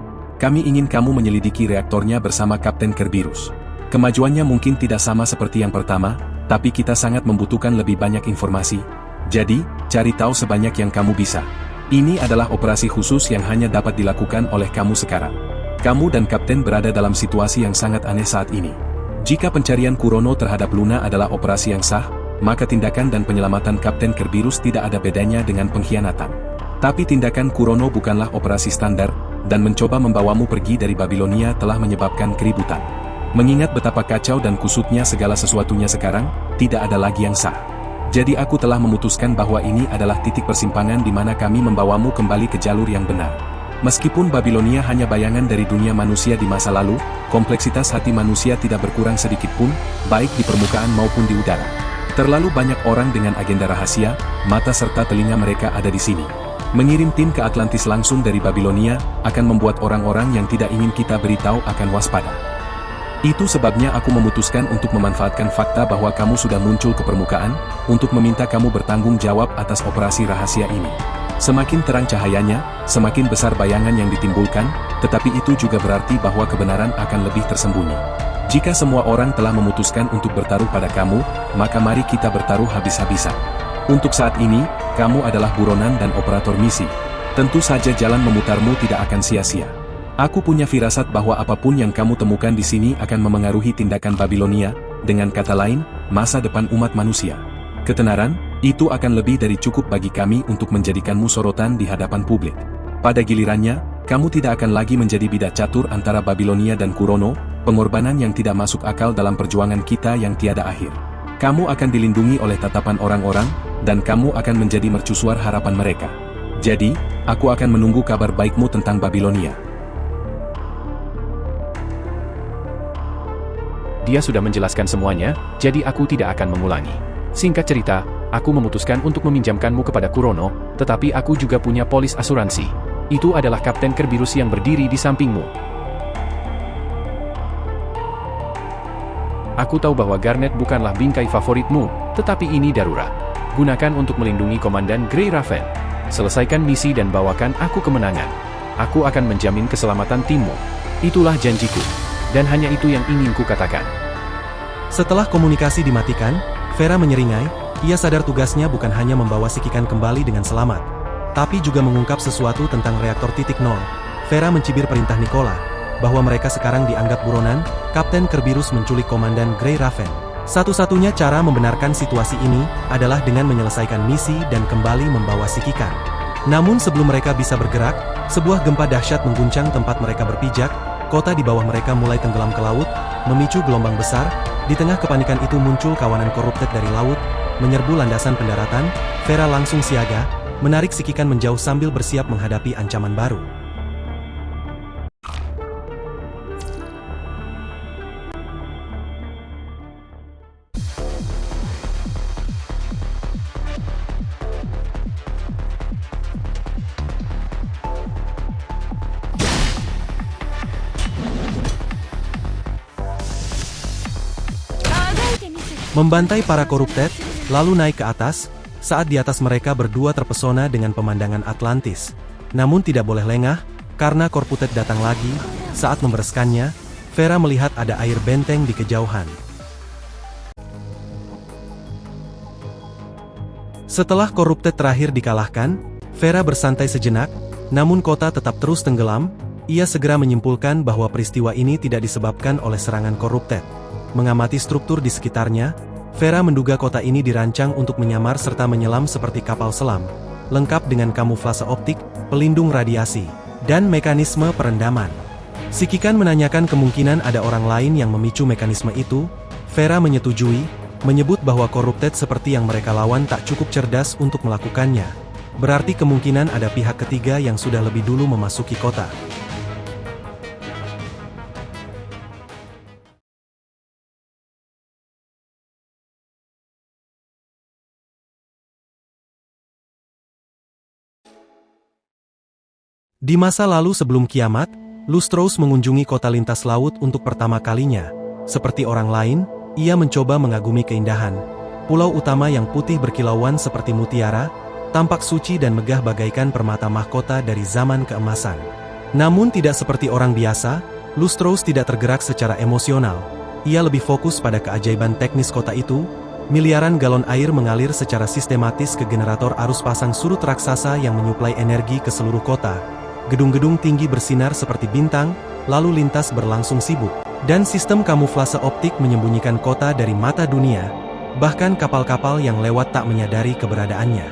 Kami ingin kamu menyelidiki reaktornya bersama Kapten Kerberos. Kemajuannya mungkin tidak sama seperti yang pertama, tapi kita sangat membutuhkan lebih banyak informasi. Jadi, cari tahu sebanyak yang kamu bisa. Ini adalah operasi khusus yang hanya dapat dilakukan oleh kamu sekarang. Kamu dan Kapten berada dalam situasi yang sangat aneh saat ini. Jika pencarian Kurono terhadap Luna adalah operasi yang sah, maka tindakan dan penyelamatan Kapten Kerberos tidak ada bedanya dengan pengkhianatan. Tapi tindakan Kurono bukanlah operasi standar, dan mencoba membawamu pergi dari Babilonia telah menyebabkan keributan. Mengingat betapa kacau dan kusutnya segala sesuatunya sekarang, tidak ada lagi yang sah. Jadi aku telah memutuskan bahwa ini adalah titik persimpangan di mana kami membawamu kembali ke jalur yang benar. Meskipun Babilonia hanya bayangan dari dunia manusia di masa lalu, kompleksitas hati manusia tidak berkurang sedikit pun, baik di permukaan maupun di udara. Terlalu banyak orang dengan agenda rahasia, mata serta telinga mereka ada di sini. Mengirim tim ke Atlantis langsung dari Babilonia, akan membuat orang-orang yang tidak ingin kita beritahu akan waspada. Itu sebabnya aku memutuskan untuk memanfaatkan fakta bahwa kamu sudah muncul ke permukaan, untuk meminta kamu bertanggung jawab atas operasi rahasia ini. Semakin terang cahayanya, semakin besar bayangan yang ditimbulkan, tetapi itu juga berarti bahwa kebenaran akan lebih tersembunyi. Jika semua orang telah memutuskan untuk bertaruh pada kamu, maka mari kita bertaruh habis-habisan. Untuk saat ini, kamu adalah buronan dan operator misi. Tentu saja jalan memutarmu tidak akan sia-sia. Aku punya firasat bahwa apapun yang kamu temukan di sini akan memengaruhi tindakan Babilonia, dengan kata lain, masa depan umat manusia. Ketenaran, itu akan lebih dari cukup bagi kami untuk menjadikanmu sorotan di hadapan publik. Pada gilirannya, kamu tidak akan lagi menjadi bidak catur antara Babilonia dan Kurono, pengorbanan yang tidak masuk akal dalam perjuangan kita yang tiada akhir. Kamu akan dilindungi oleh tatapan orang-orang, dan kamu akan menjadi mercusuar harapan mereka. Jadi, aku akan menunggu kabar baikmu tentang Babilonia. Dia sudah menjelaskan semuanya, jadi aku tidak akan mengulangi. Singkat cerita, aku memutuskan untuk meminjamkanmu kepada Kurono, tetapi aku juga punya polis asuransi. Itu adalah Kapten Kerberos yang berdiri di sampingmu. Aku tahu bahwa Garnet bukanlah bingkai favoritmu, tetapi ini darurat. Gunakan untuk melindungi Komandan Grey Raven. Selesaikan misi dan bawakan aku kemenangan. Aku akan menjamin keselamatan timmu. Itulah janjiku. Dan hanya itu yang ingin ku katakan. Setelah komunikasi dimatikan, Vera menyeringai. Ia sadar tugasnya bukan hanya membawa si Kikan kembali dengan selamat, tapi juga mengungkap sesuatu tentang reaktor titik nol. Vera mencibir perintah Nicola, bahwa mereka sekarang dianggap buronan. Kapten Kerberos menculik Komandan Grey Raven. Satu-satunya cara membenarkan situasi ini adalah dengan menyelesaikan misi dan kembali membawa si Kikan. Namun sebelum mereka bisa bergerak, sebuah gempa dahsyat mengguncang tempat mereka berpijak. Kota di bawah mereka mulai tenggelam ke laut, memicu gelombang besar. Di tengah kepanikan itu muncul kawanan korupted dari laut, menyerbu landasan pendaratan. Vera langsung siaga, menarik si Kikan menjauh sambil bersiap menghadapi ancaman baru. Membantai para korupted, lalu naik ke atas. Saat di atas mereka berdua terpesona dengan pemandangan Atlantis. Namun tidak boleh lengah, karena korupted datang lagi. Saat membereskannya, Vera melihat ada air benteng di kejauhan. Setelah korupted terakhir dikalahkan, Vera bersantai sejenak, namun kota tetap terus tenggelam. Ia segera menyimpulkan bahwa peristiwa ini tidak disebabkan oleh serangan korupted. Mengamati struktur di sekitarnya, Vera menduga kota ini dirancang untuk menyamar serta menyelam seperti kapal selam, lengkap dengan kamuflase optik, pelindung radiasi, dan mekanisme perendaman. Si Kikan menanyakan kemungkinan ada orang lain yang memicu mekanisme itu. Vera menyetujui, menyebut bahwa korupted seperti yang mereka lawan tak cukup cerdas untuk melakukannya. Berarti kemungkinan ada pihak ketiga yang sudah lebih dulu memasuki kota. Di masa lalu sebelum kiamat, Lustros mengunjungi kota lintas laut untuk pertama kalinya. Seperti orang lain, ia mencoba mengagumi keindahan. Pulau utama yang putih berkilauan seperti mutiara, tampak suci dan megah bagaikan permata mahkota dari zaman keemasan. Namun tidak seperti orang biasa, Lustros tidak tergerak secara emosional. Ia lebih fokus pada keajaiban teknis kota itu. Miliaran galon air mengalir secara sistematis ke generator arus pasang surut raksasa yang menyuplai energi ke seluruh kota. Gedung-gedung tinggi bersinar seperti bintang, lalu lintas berlangsung sibuk, dan sistem kamuflase optik menyembunyikan kota dari mata dunia. Bahkan kapal-kapal yang lewat tak menyadari keberadaannya.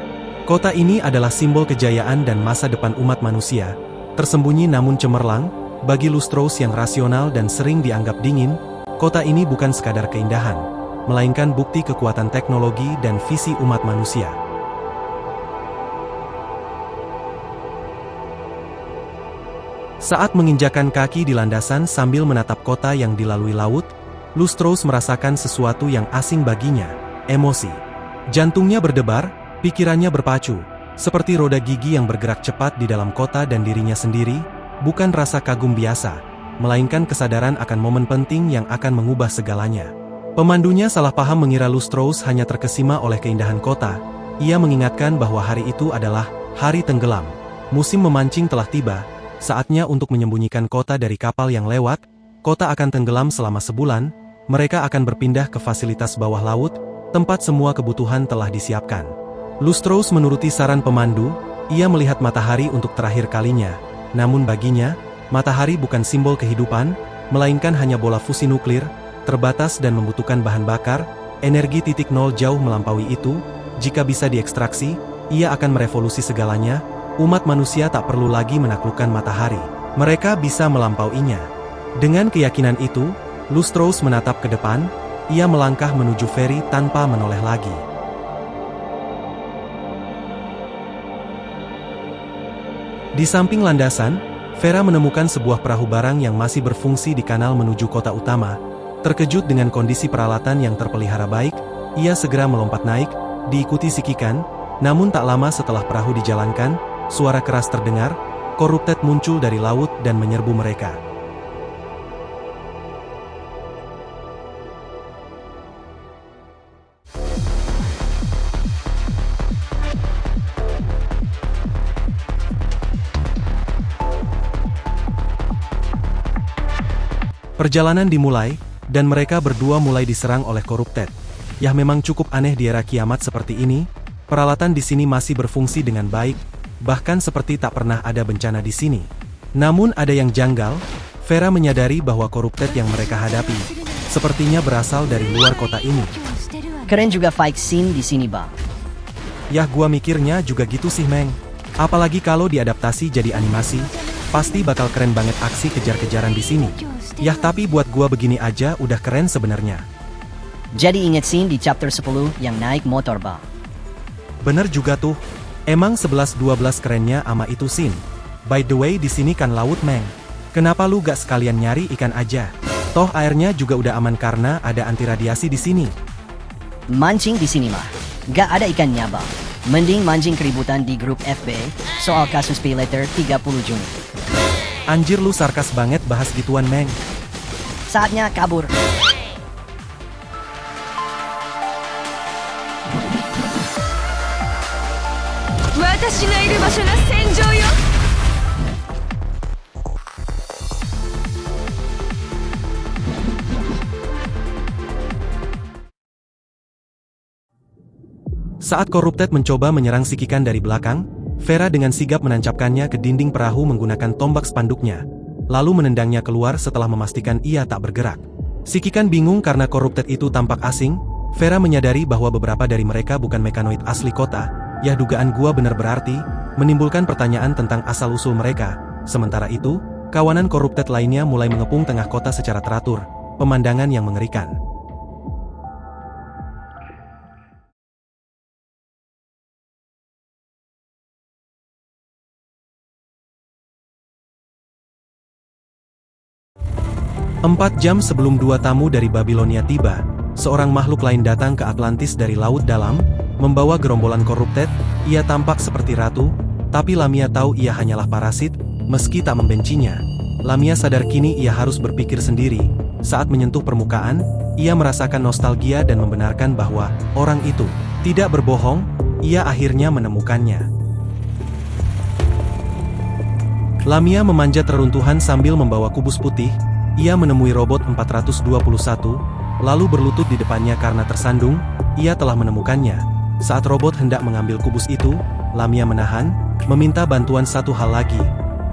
Kota ini adalah simbol kejayaan dan masa depan umat manusia. Tersembunyi namun cemerlang, bagi Lustros yang rasional dan sering dianggap dingin, kota ini bukan sekadar keindahan, melainkan bukti kekuatan teknologi dan visi umat manusia. Saat menginjakan kaki di landasan sambil menatap kota yang dilalui laut, Lustros merasakan sesuatu yang asing baginya, emosi. Jantungnya berdebar, pikirannya berpacu, seperti roda gigi yang bergerak cepat di dalam kota dan dirinya sendiri, bukan rasa kagum biasa, melainkan kesadaran akan momen penting yang akan mengubah segalanya. Pemandunya salah paham mengira Lustros hanya terkesima oleh keindahan kota. Ia mengingatkan bahwa hari itu adalah hari tenggelam. Musim memancing telah tiba. Saatnya untuk menyembunyikan kota dari kapal yang lewat. Kota akan tenggelam selama sebulan. Mereka akan berpindah ke fasilitas bawah laut, tempat semua kebutuhan telah disiapkan. Lustros menuruti saran pemandu. Ia melihat matahari untuk terakhir kalinya. Namun baginya, matahari bukan simbol kehidupan, melainkan hanya bola fusi nuklir, terbatas dan membutuhkan bahan bakar. Energi titik nol jauh melampaui itu. Jika bisa diekstraksi, ia akan merevolusi segalanya. Umat manusia tak perlu lagi menaklukkan matahari. Mereka bisa melampauinya. Dengan keyakinan itu, Lustros menatap ke depan. ia melangkah menuju Ferry tanpa menoleh lagi. Di samping landasan, Vera menemukan sebuah perahu barang yang masih berfungsi di kanal menuju kota utama. Terkejut dengan kondisi peralatan yang terpelihara baik, ia segera melompat naik, diikuti si Kikan. Namun tak lama setelah perahu dijalankan, suara keras terdengar, Corrupted muncul dari laut dan menyerbu mereka. Perjalanan dimulai, dan mereka berdua mulai diserang oleh Corrupted. Yah, memang cukup aneh di era kiamat seperti ini, peralatan di sini masih berfungsi dengan baik, bahkan seperti tak pernah ada bencana di sini. Namun ada yang janggal, Vera menyadari bahwa Corrupted yang mereka hadapi, sepertinya berasal dari luar kota ini. Keren juga fight scene di sini, Bang. Yah, gua mikirnya juga gitu sih, Meng. Apalagi kalau diadaptasi jadi animasi, pasti bakal keren banget aksi kejar-kejaran di sini. Yah, tapi buat gua begini aja udah keren sebenarnya. Jadi inget scene di chapter 10 yang naik motor, Bang. Bener juga tuh. Emang 11-12 kerennya ama itu scene. By the way, di sini kan laut, Meng. Kenapa lu gak sekalian nyari ikan aja? Toh airnya juga udah aman karena ada anti radiasi di sini. Mancing di sini mah gak ada ikannya, Bang. Mending mancing keributan di grup FB soal kasus pay letter 30 Juni. Anjir, lu sarkas banget bahas gituan, Meng. Saatnya kabur. Saat Corrupted mencoba menyerang si Kikan dari belakang, Vera dengan sigap menancapkannya ke dinding perahu menggunakan tombak spanduknya, lalu menendangnya keluar setelah memastikan ia tak bergerak. Si Kikan bingung karena Corrupted itu tampak asing. Vera menyadari bahwa beberapa dari mereka bukan mekanoid asli kota. Yah, dugaan gua bener berarti, menimbulkan pertanyaan tentang asal-usul mereka. Sementara itu, kawanan Corrupted lainnya mulai mengepung tengah kota secara teratur, pemandangan yang mengerikan. Empat jam sebelum dua tamu dari Babilonia tiba, seorang makhluk lain datang ke Atlantis dari laut dalam, membawa gerombolan Corrupted. Ia tampak seperti ratu, tapi Lamia tahu ia hanyalah parasit, meski tak membencinya. Lamia sadar kini ia harus berpikir sendiri. Saat menyentuh permukaan, ia merasakan nostalgia dan membenarkan bahwa orang itu tidak berbohong. Ia akhirnya menemukannya. Lamia memanjat reruntuhan sambil membawa kubus putih. Ia menemui robot 421, lalu berlutut di depannya karena tersandung. Ia telah menemukannya. Saat robot hendak mengambil kubus itu, Lamia menahan, meminta bantuan satu hal lagi.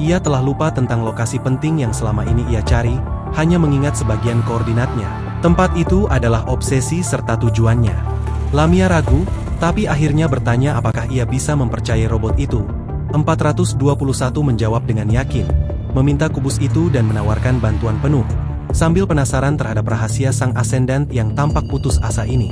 Ia telah lupa tentang lokasi penting yang selama ini ia cari, hanya mengingat sebagian koordinatnya. Tempat itu adalah obsesi serta tujuannya. Lamia ragu, tapi akhirnya bertanya apakah ia bisa mempercayai robot itu. 421 menjawab dengan yakin, meminta kubus itu dan menawarkan bantuan penuh, sambil penasaran terhadap rahasia sang ascendant yang tampak putus asa ini.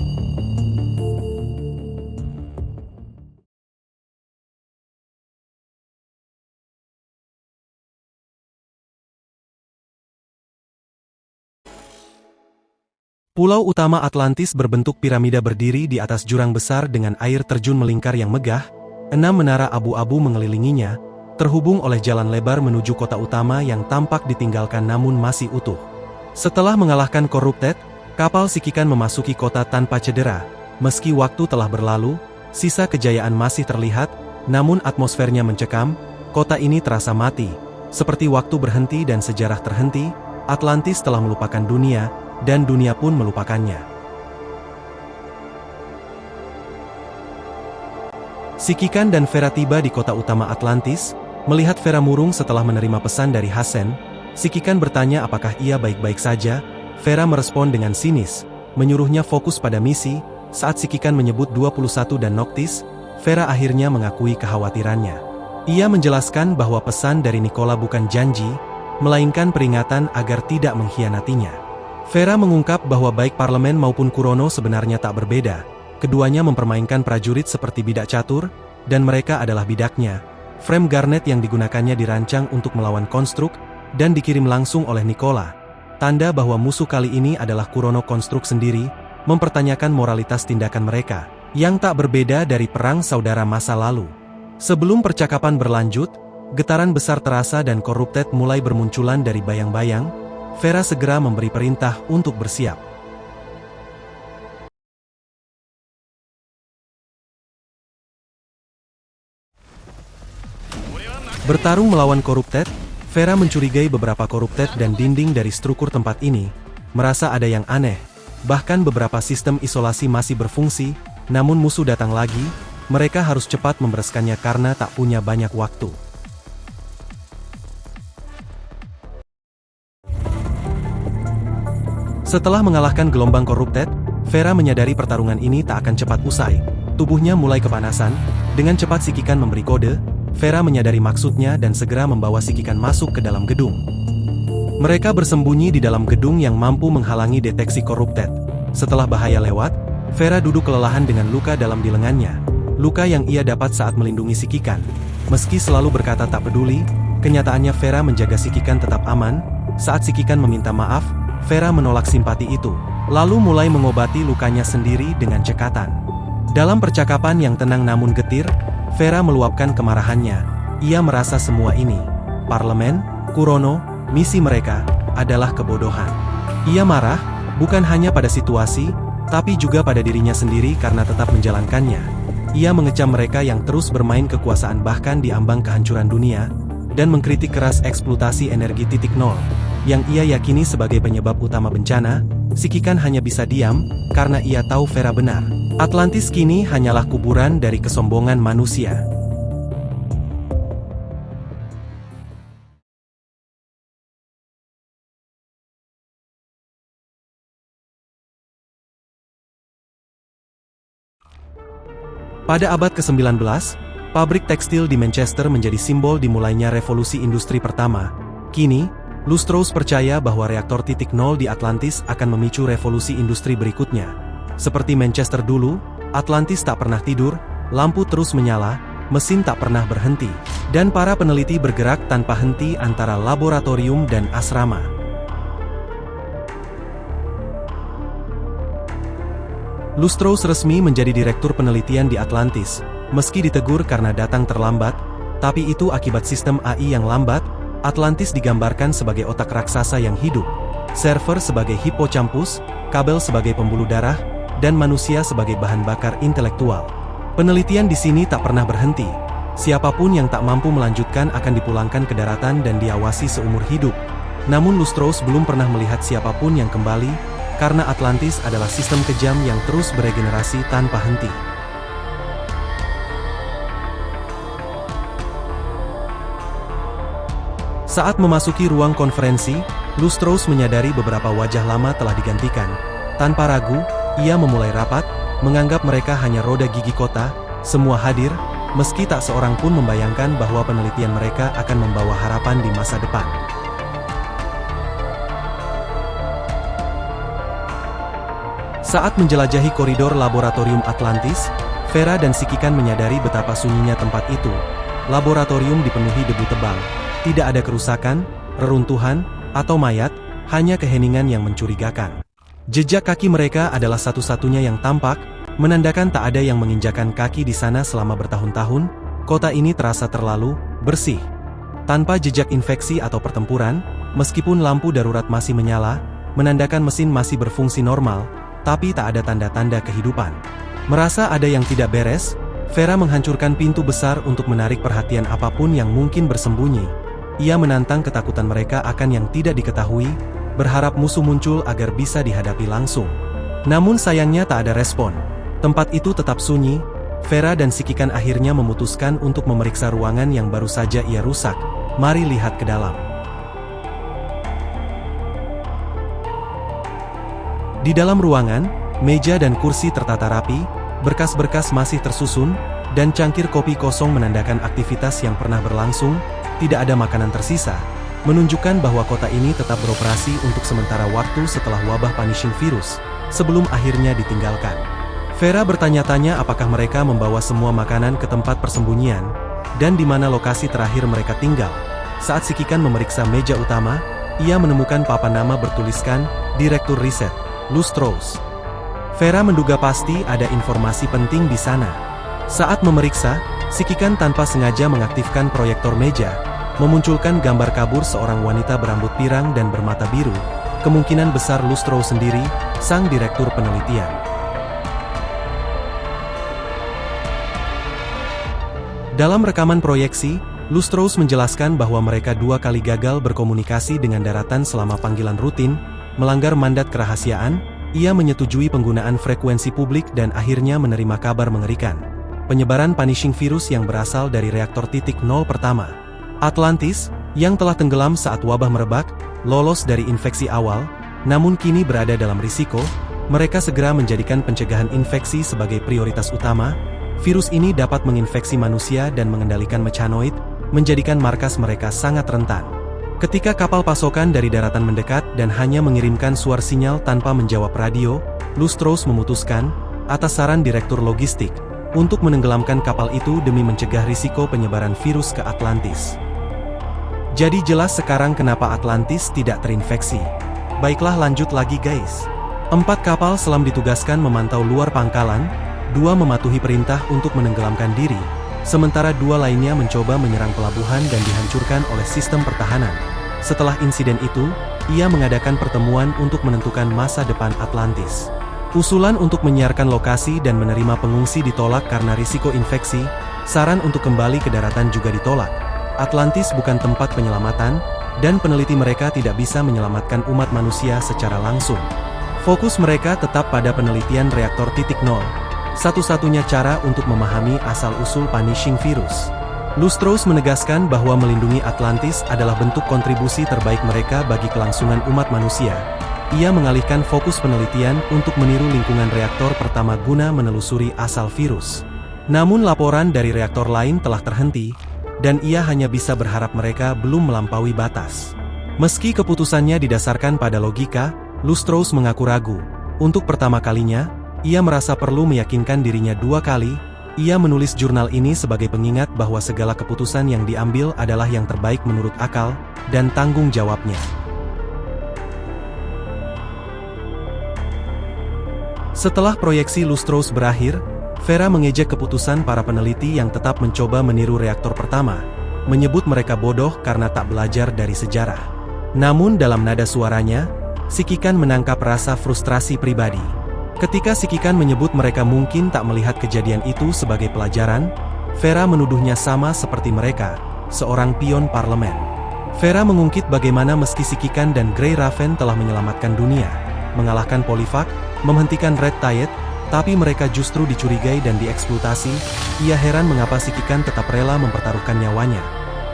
Pulau utama Atlantis berbentuk piramida berdiri di atas jurang besar dengan air terjun melingkar yang megah. 6 menara abu-abu mengelilinginya, terhubung oleh jalan lebar menuju kota utama yang tampak ditinggalkan namun masih utuh. Setelah mengalahkan Corrupted, kapal si Kikan memasuki kota tanpa cedera. Meski waktu telah berlalu, sisa kejayaan masih terlihat, namun atmosfernya mencekam. Kota ini terasa mati, seperti waktu berhenti dan sejarah terhenti. Atlantis telah melupakan dunia, dan dunia pun melupakannya. Si Kikan dan Vera tiba di kota utama Atlantis. Melihat Vera murung setelah menerima pesan dari Hassen, si Kikan bertanya apakah ia baik-baik saja. Vera merespon dengan sinis, menyuruhnya fokus pada misi. Saat si Kikan menyebut 21 dan Noctis, Vera akhirnya mengakui kekhawatirannya. Ia menjelaskan bahwa pesan dari Nicola bukan janji, melainkan peringatan agar tidak mengkhianatinya. Vera mengungkap bahwa baik parlemen maupun Kurono sebenarnya tak berbeda. Keduanya mempermainkan prajurit seperti bidak catur, dan mereka adalah bidaknya. Frame Garnet yang digunakannya dirancang untuk melawan konstruk, dan dikirim langsung oleh Nicola. Tanda bahwa musuh kali ini adalah Kurono konstruk sendiri, mempertanyakan moralitas tindakan mereka, yang tak berbeda dari perang saudara masa lalu. Sebelum percakapan berlanjut, getaran besar terasa dan Corrupted mulai bermunculan dari bayang-bayang. Vera segera memberi perintah untuk bersiap. Bertarung melawan Corrupted, Vera mencurigai beberapa Corrupted dan dinding dari struktur tempat ini, merasa ada yang aneh. Bahkan beberapa sistem isolasi masih berfungsi, namun musuh datang lagi, mereka harus cepat membereskannya karena tak punya banyak waktu. Setelah mengalahkan gelombang Corrupted, Vera menyadari pertarungan ini tak akan cepat usai. Tubuhnya mulai kepanasan, dengan cepat Sikikan memberi kode. Vera menyadari maksudnya dan segera membawa Sikikan masuk ke dalam gedung. Mereka bersembunyi di dalam gedung yang mampu menghalangi deteksi Corrupted. Setelah bahaya lewat, Vera duduk kelelahan dengan luka dalam di lengannya. Luka yang ia dapat saat melindungi Sikikan. Meski selalu berkata tak peduli, kenyataannya Vera menjaga Sikikan tetap aman. Saat Sikikan meminta maaf, Vera menolak simpati itu, lalu mulai mengobati lukanya sendiri dengan cekatan. Dalam percakapan yang tenang namun getir, Vera meluapkan kemarahannya. Ia merasa semua ini, parlemen, Kurono, misi mereka, adalah kebodohan. Ia marah, bukan hanya pada situasi, tapi juga pada dirinya sendiri karena tetap menjalankannya. Ia mengecam mereka yang terus bermain kekuasaan bahkan di ambang kehancuran dunia, dan mengkritik keras eksploitasi energi titik nol, yang ia yakini sebagai penyebab utama bencana. Sikikan hanya bisa diam, karena ia tahu Vera benar. Atlantis kini hanyalah kuburan dari kesombongan manusia. Pada abad ke-19, pabrik tekstil di Manchester menjadi simbol dimulainya revolusi industri pertama. Kini, Lustros percaya bahwa reaktor titik nol di Atlantis akan memicu revolusi industri berikutnya. Seperti Manchester dulu, Atlantis tak pernah tidur, lampu terus menyala, mesin tak pernah berhenti, dan para peneliti bergerak tanpa henti antara laboratorium dan asrama. Lustros resmi menjadi direktur penelitian di Atlantis, meski ditegur karena datang terlambat, tapi itu akibat sistem AI yang lambat. Atlantis digambarkan sebagai otak raksasa yang hidup, server sebagai hippocampus, kabel sebagai pembuluh darah, dan manusia sebagai bahan bakar intelektual. Penelitian di sini tak pernah berhenti. Siapapun yang tak mampu melanjutkan akan dipulangkan ke daratan dan diawasi seumur hidup. Namun Lustros belum pernah melihat siapapun yang kembali, karena Atlantis adalah sistem kejam yang terus beregenerasi tanpa henti. Saat memasuki ruang konferensi, Lustros menyadari beberapa wajah lama telah digantikan. Tanpa ragu, ia memulai rapat, menganggap mereka hanya roda gigi kota. Semua hadir, meski tak seorang pun membayangkan bahwa penelitian mereka akan membawa harapan di masa depan. Saat menjelajahi koridor laboratorium Atlantis, Vera dan Sikikan menyadari betapa sunyinya tempat itu. Laboratorium dipenuhi debu tebal. Tidak ada kerusakan, reruntuhan, atau mayat, hanya keheningan yang mencurigakan. Jejak kaki mereka adalah satu-satunya yang tampak, menandakan tak ada yang menginjakan kaki di sana selama bertahun-tahun. Kota ini terasa terlalu bersih. Tanpa jejak infeksi atau pertempuran, meskipun lampu darurat masih menyala, menandakan mesin masih berfungsi normal, tapi tak ada tanda-tanda kehidupan. Merasa ada yang tidak beres, Vera menghancurkan pintu besar untuk menarik perhatian apapun yang mungkin bersembunyi. Ia menantang ketakutan mereka akan yang tidak diketahui, berharap musuh muncul agar bisa dihadapi langsung. Namun sayangnya tak ada respon. Tempat itu tetap sunyi. Vera dan Sikikan akhirnya memutuskan untuk memeriksa ruangan yang baru saja ia rusak. Mari lihat ke dalam. Di dalam ruangan, meja dan kursi tertata rapi, berkas-berkas masih tersusun, dan cangkir kopi kosong menandakan aktivitas yang pernah berlangsung. Tidak ada makanan tersisa. menunjukkan bahwa kota ini tetap beroperasi untuk sementara waktu setelah wabah Punishing Virus, sebelum akhirnya ditinggalkan. Vera bertanya-tanya apakah mereka membawa semua makanan ke tempat persembunyian, dan di mana lokasi terakhir mereka tinggal. Saat Sikikan memeriksa meja utama, ia menemukan papan nama bertuliskan, Direktur Riset, Lustros. Vera menduga pasti ada informasi penting di sana. Saat memeriksa, Sikikan tanpa sengaja mengaktifkan proyektor meja, memunculkan gambar kabur seorang wanita berambut pirang dan bermata biru, kemungkinan besar Lustros sendiri, sang direktur penelitian. Dalam rekaman proyeksi, Lustros menjelaskan bahwa mereka 2 kali gagal berkomunikasi dengan daratan selama panggilan rutin, melanggar mandat kerahasiaan, ia menyetujui penggunaan frekuensi publik dan akhirnya menerima kabar mengerikan. Penyebaran Punishing Virus yang berasal dari reaktor titik nol pertama. Atlantis, yang telah tenggelam saat wabah merebak, lolos dari infeksi awal, namun kini berada dalam risiko, mereka segera menjadikan pencegahan infeksi sebagai prioritas utama. Virus ini dapat menginfeksi manusia dan mengendalikan mechanoid, menjadikan markas mereka sangat rentan. Ketika kapal pasokan dari daratan mendekat dan hanya mengirimkan suara sinyal tanpa menjawab radio, Lustros memutuskan, atas saran Direktur Logistik, untuk menenggelamkan kapal itu demi mencegah risiko penyebaran virus ke Atlantis. Jadi jelas sekarang kenapa Atlantis tidak terinfeksi. Baiklah lanjut lagi guys. 4 kapal selam ditugaskan memantau luar pangkalan, 2 mematuhi perintah untuk menenggelamkan diri, sementara 2 lainnya mencoba menyerang pelabuhan dan dihancurkan oleh sistem pertahanan. Setelah insiden itu, ia mengadakan pertemuan untuk menentukan masa depan Atlantis. Usulan untuk menyiarkan lokasi dan menerima pengungsi ditolak karena risiko infeksi, saran untuk kembali ke daratan juga ditolak. Atlantis bukan tempat penyelamatan, dan peneliti mereka tidak bisa menyelamatkan umat manusia secara langsung. Fokus mereka tetap pada penelitian reaktor titik nol, satu-satunya cara untuk memahami asal-usul Punishing Virus. Lustros menegaskan bahwa melindungi Atlantis adalah bentuk kontribusi terbaik mereka bagi kelangsungan umat manusia. Ia mengalihkan fokus penelitian untuk meniru lingkungan reaktor pertama guna menelusuri asal virus. Namun laporan dari reaktor lain telah terhenti, dan ia hanya bisa berharap mereka belum melampaui batas. Meski keputusannya didasarkan pada logika, Lustros mengaku ragu. Untuk pertama kalinya, ia merasa perlu meyakinkan dirinya 2 kali. Ia menulis jurnal ini sebagai pengingat bahwa segala keputusan yang diambil adalah yang terbaik menurut akal dan tanggung jawabnya. Setelah proyeksi Lustros berakhir, Vera mengejek keputusan para peneliti yang tetap mencoba meniru reaktor pertama, menyebut mereka bodoh karena tak belajar dari sejarah. Namun dalam nada suaranya, Sikikan menangkap rasa frustrasi pribadi. Ketika Sikikan menyebut mereka mungkin tak melihat kejadian itu sebagai pelajaran, Vera menuduhnya sama seperti mereka, seorang pion parlemen. Vera mengungkit bagaimana meski Sikikan dan Grey Raven telah menyelamatkan dunia, mengalahkan Polifak, menghentikan Red Tide, tapi mereka justru dicurigai dan dieksploitasi. Ia heran mengapa Sikikan tetap rela mempertaruhkan nyawanya.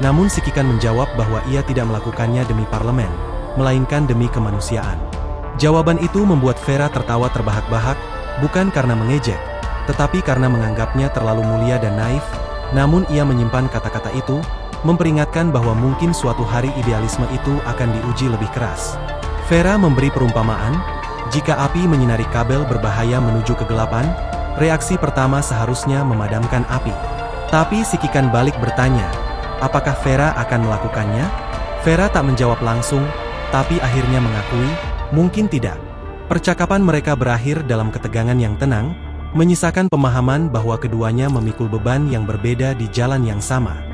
Namun Sikikan menjawab bahwa ia tidak melakukannya demi parlemen, melainkan demi kemanusiaan. Jawaban itu membuat Vera tertawa terbahak-bahak, bukan karena mengejek, tetapi karena menganggapnya terlalu mulia dan naif. Namun ia menyimpan kata-kata itu, memperingatkan bahwa mungkin suatu hari idealisme itu akan diuji lebih keras. Vera memberi perumpamaan, jika api menyinari kabel berbahaya menuju kegelapan, reaksi pertama seharusnya memadamkan api. Tapi Sikikan balik bertanya, apakah Vera akan melakukannya? Vera tak menjawab langsung, tapi akhirnya mengakui, mungkin tidak. Percakapan mereka berakhir dalam ketegangan yang tenang, menyisakan pemahaman bahwa keduanya memikul beban yang berbeda di jalan yang sama.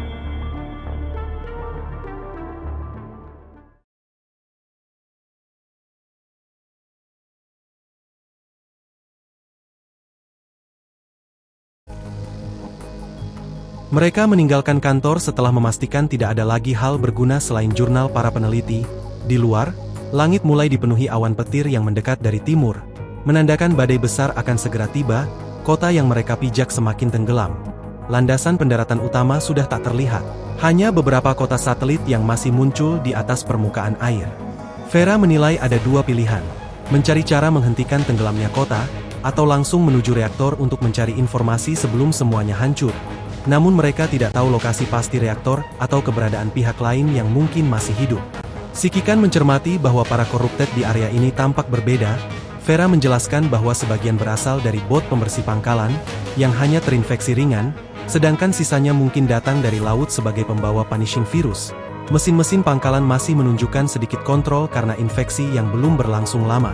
Mereka meninggalkan kantor setelah memastikan tidak ada lagi hal berguna selain jurnal para peneliti. Di luar, langit mulai dipenuhi awan petir yang mendekat dari timur, menandakan badai besar akan segera tiba. Kota yang mereka pijak semakin tenggelam. Landasan pendaratan utama sudah tak terlihat. Hanya beberapa kota satelit yang masih muncul di atas permukaan air. Vera menilai ada 2 pilihan. Mencari cara menghentikan tenggelamnya kota, atau langsung menuju reaktor untuk mencari informasi sebelum semuanya hancur. namun mereka tidak tahu lokasi pasti reaktor atau keberadaan pihak lain yang mungkin masih hidup. Sikikan mencermati bahwa para corrupted di area ini tampak berbeda. Vera menjelaskan bahwa sebagian berasal dari bot pembersih pangkalan, yang hanya terinfeksi ringan, sedangkan sisanya mungkin datang dari laut sebagai pembawa punishing virus. Mesin-mesin pangkalan masih menunjukkan sedikit kontrol karena infeksi yang belum berlangsung lama.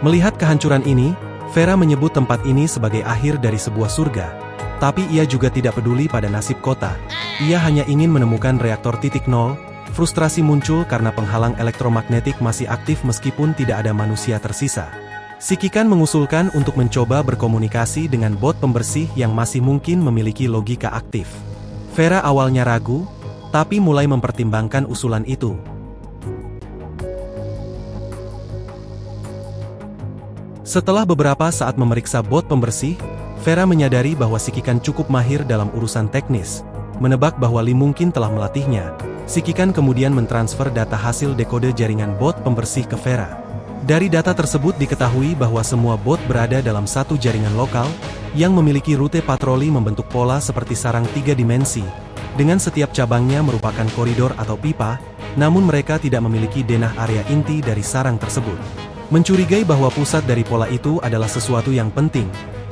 Melihat kehancuran ini, Vera menyebut tempat ini sebagai akhir dari sebuah surga. Tapi ia juga tidak peduli pada nasib kota. Ia hanya ingin menemukan reaktor titik nol. Frustrasi muncul karena penghalang elektromagnetik masih aktif meskipun tidak ada manusia tersisa. Sikikan mengusulkan untuk mencoba berkomunikasi dengan bot pembersih yang masih mungkin memiliki logika aktif. Vera awalnya ragu, tapi mulai mempertimbangkan usulan itu. Setelah beberapa saat memeriksa bot pembersih, Vera menyadari bahwa Sikikan cukup mahir dalam urusan teknis. Menebak bahwa Lee mungkin telah melatihnya, Sikikan kemudian mentransfer data hasil dekode jaringan bot pembersih ke Vera. Dari data tersebut diketahui bahwa semua bot berada dalam satu jaringan lokal, yang memiliki rute patroli membentuk pola seperti sarang 3 dimensi, dengan setiap cabangnya merupakan koridor atau pipa, namun mereka tidak memiliki denah area inti dari sarang tersebut. Mencurigai bahwa pusat dari pola itu adalah sesuatu yang penting,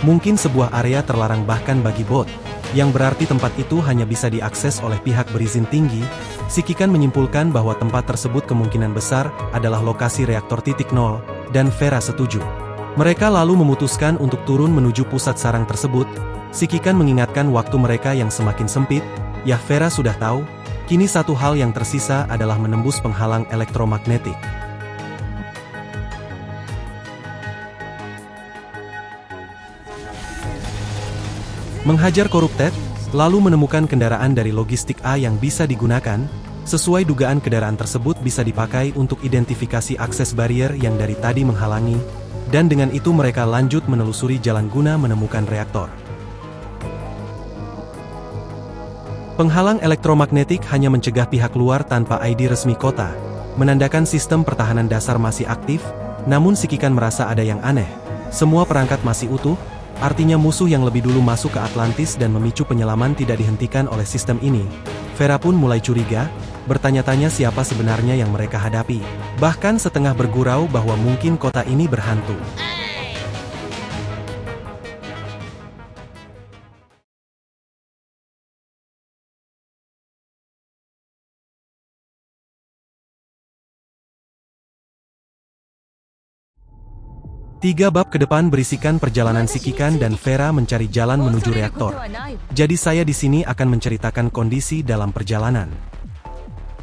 mungkin sebuah area terlarang bahkan bagi bot, yang berarti tempat itu hanya bisa diakses oleh pihak berizin tinggi. Sikikan menyimpulkan bahwa tempat tersebut kemungkinan besar adalah lokasi reaktor titik nol, dan Vera setuju. Mereka lalu memutuskan untuk turun menuju pusat sarang tersebut. Sikikan mengingatkan waktu mereka yang semakin sempit. Ya, Vera sudah tahu, kini satu hal yang tersisa adalah menembus penghalang elektromagnetik. Menghajar corrupted, lalu menemukan kendaraan dari logistik A yang bisa digunakan. Sesuai dugaan, kendaraan tersebut bisa dipakai untuk identifikasi akses barrier yang dari tadi menghalangi, dan dengan itu mereka lanjut menelusuri jalan guna menemukan reaktor. Penghalang elektromagnetik hanya mencegah pihak luar tanpa ID resmi kota, menandakan sistem pertahanan dasar masih aktif, namun Sikikan merasa ada yang aneh. Semua perangkat masih utuh, artinya musuh yang lebih dulu masuk ke Atlantis dan memicu penyelaman tidak dihentikan oleh sistem ini. Vera pun mulai curiga, bertanya-tanya siapa sebenarnya yang mereka hadapi. Bahkan setengah bergurau bahwa mungkin kota ini berhantu. Tiga bab ke depan berisikan perjalanan Sikikan dan Vera mencari jalan menuju reaktor. Jadi saya di sini akan menceritakan kondisi dalam perjalanan.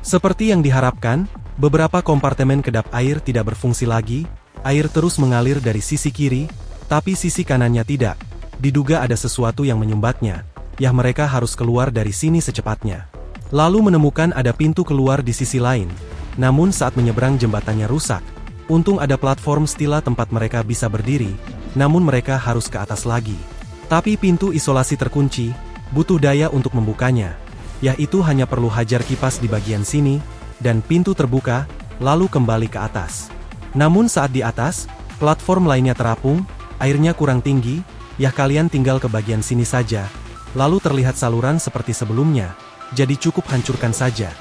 Seperti yang diharapkan, beberapa kompartemen kedap air tidak berfungsi lagi. Air terus mengalir dari sisi kiri, tapi sisi kanannya tidak. Diduga ada sesuatu yang menyumbatnya. Ya, mereka harus keluar dari sini secepatnya. Lalu menemukan ada pintu keluar di sisi lain. Namun saat menyeberang jembatannya rusak. Untung ada platform stila tempat mereka bisa berdiri, namun mereka harus ke atas lagi. Tapi pintu isolasi terkunci, butuh daya untuk membukanya. Yaitu hanya perlu hajar kipas di bagian sini, dan pintu terbuka, lalu kembali ke atas. Namun saat di atas, platform lainnya terapung, airnya kurang tinggi, ya kalian tinggal ke bagian sini saja. Lalu terlihat saluran seperti sebelumnya, jadi cukup hancurkan saja.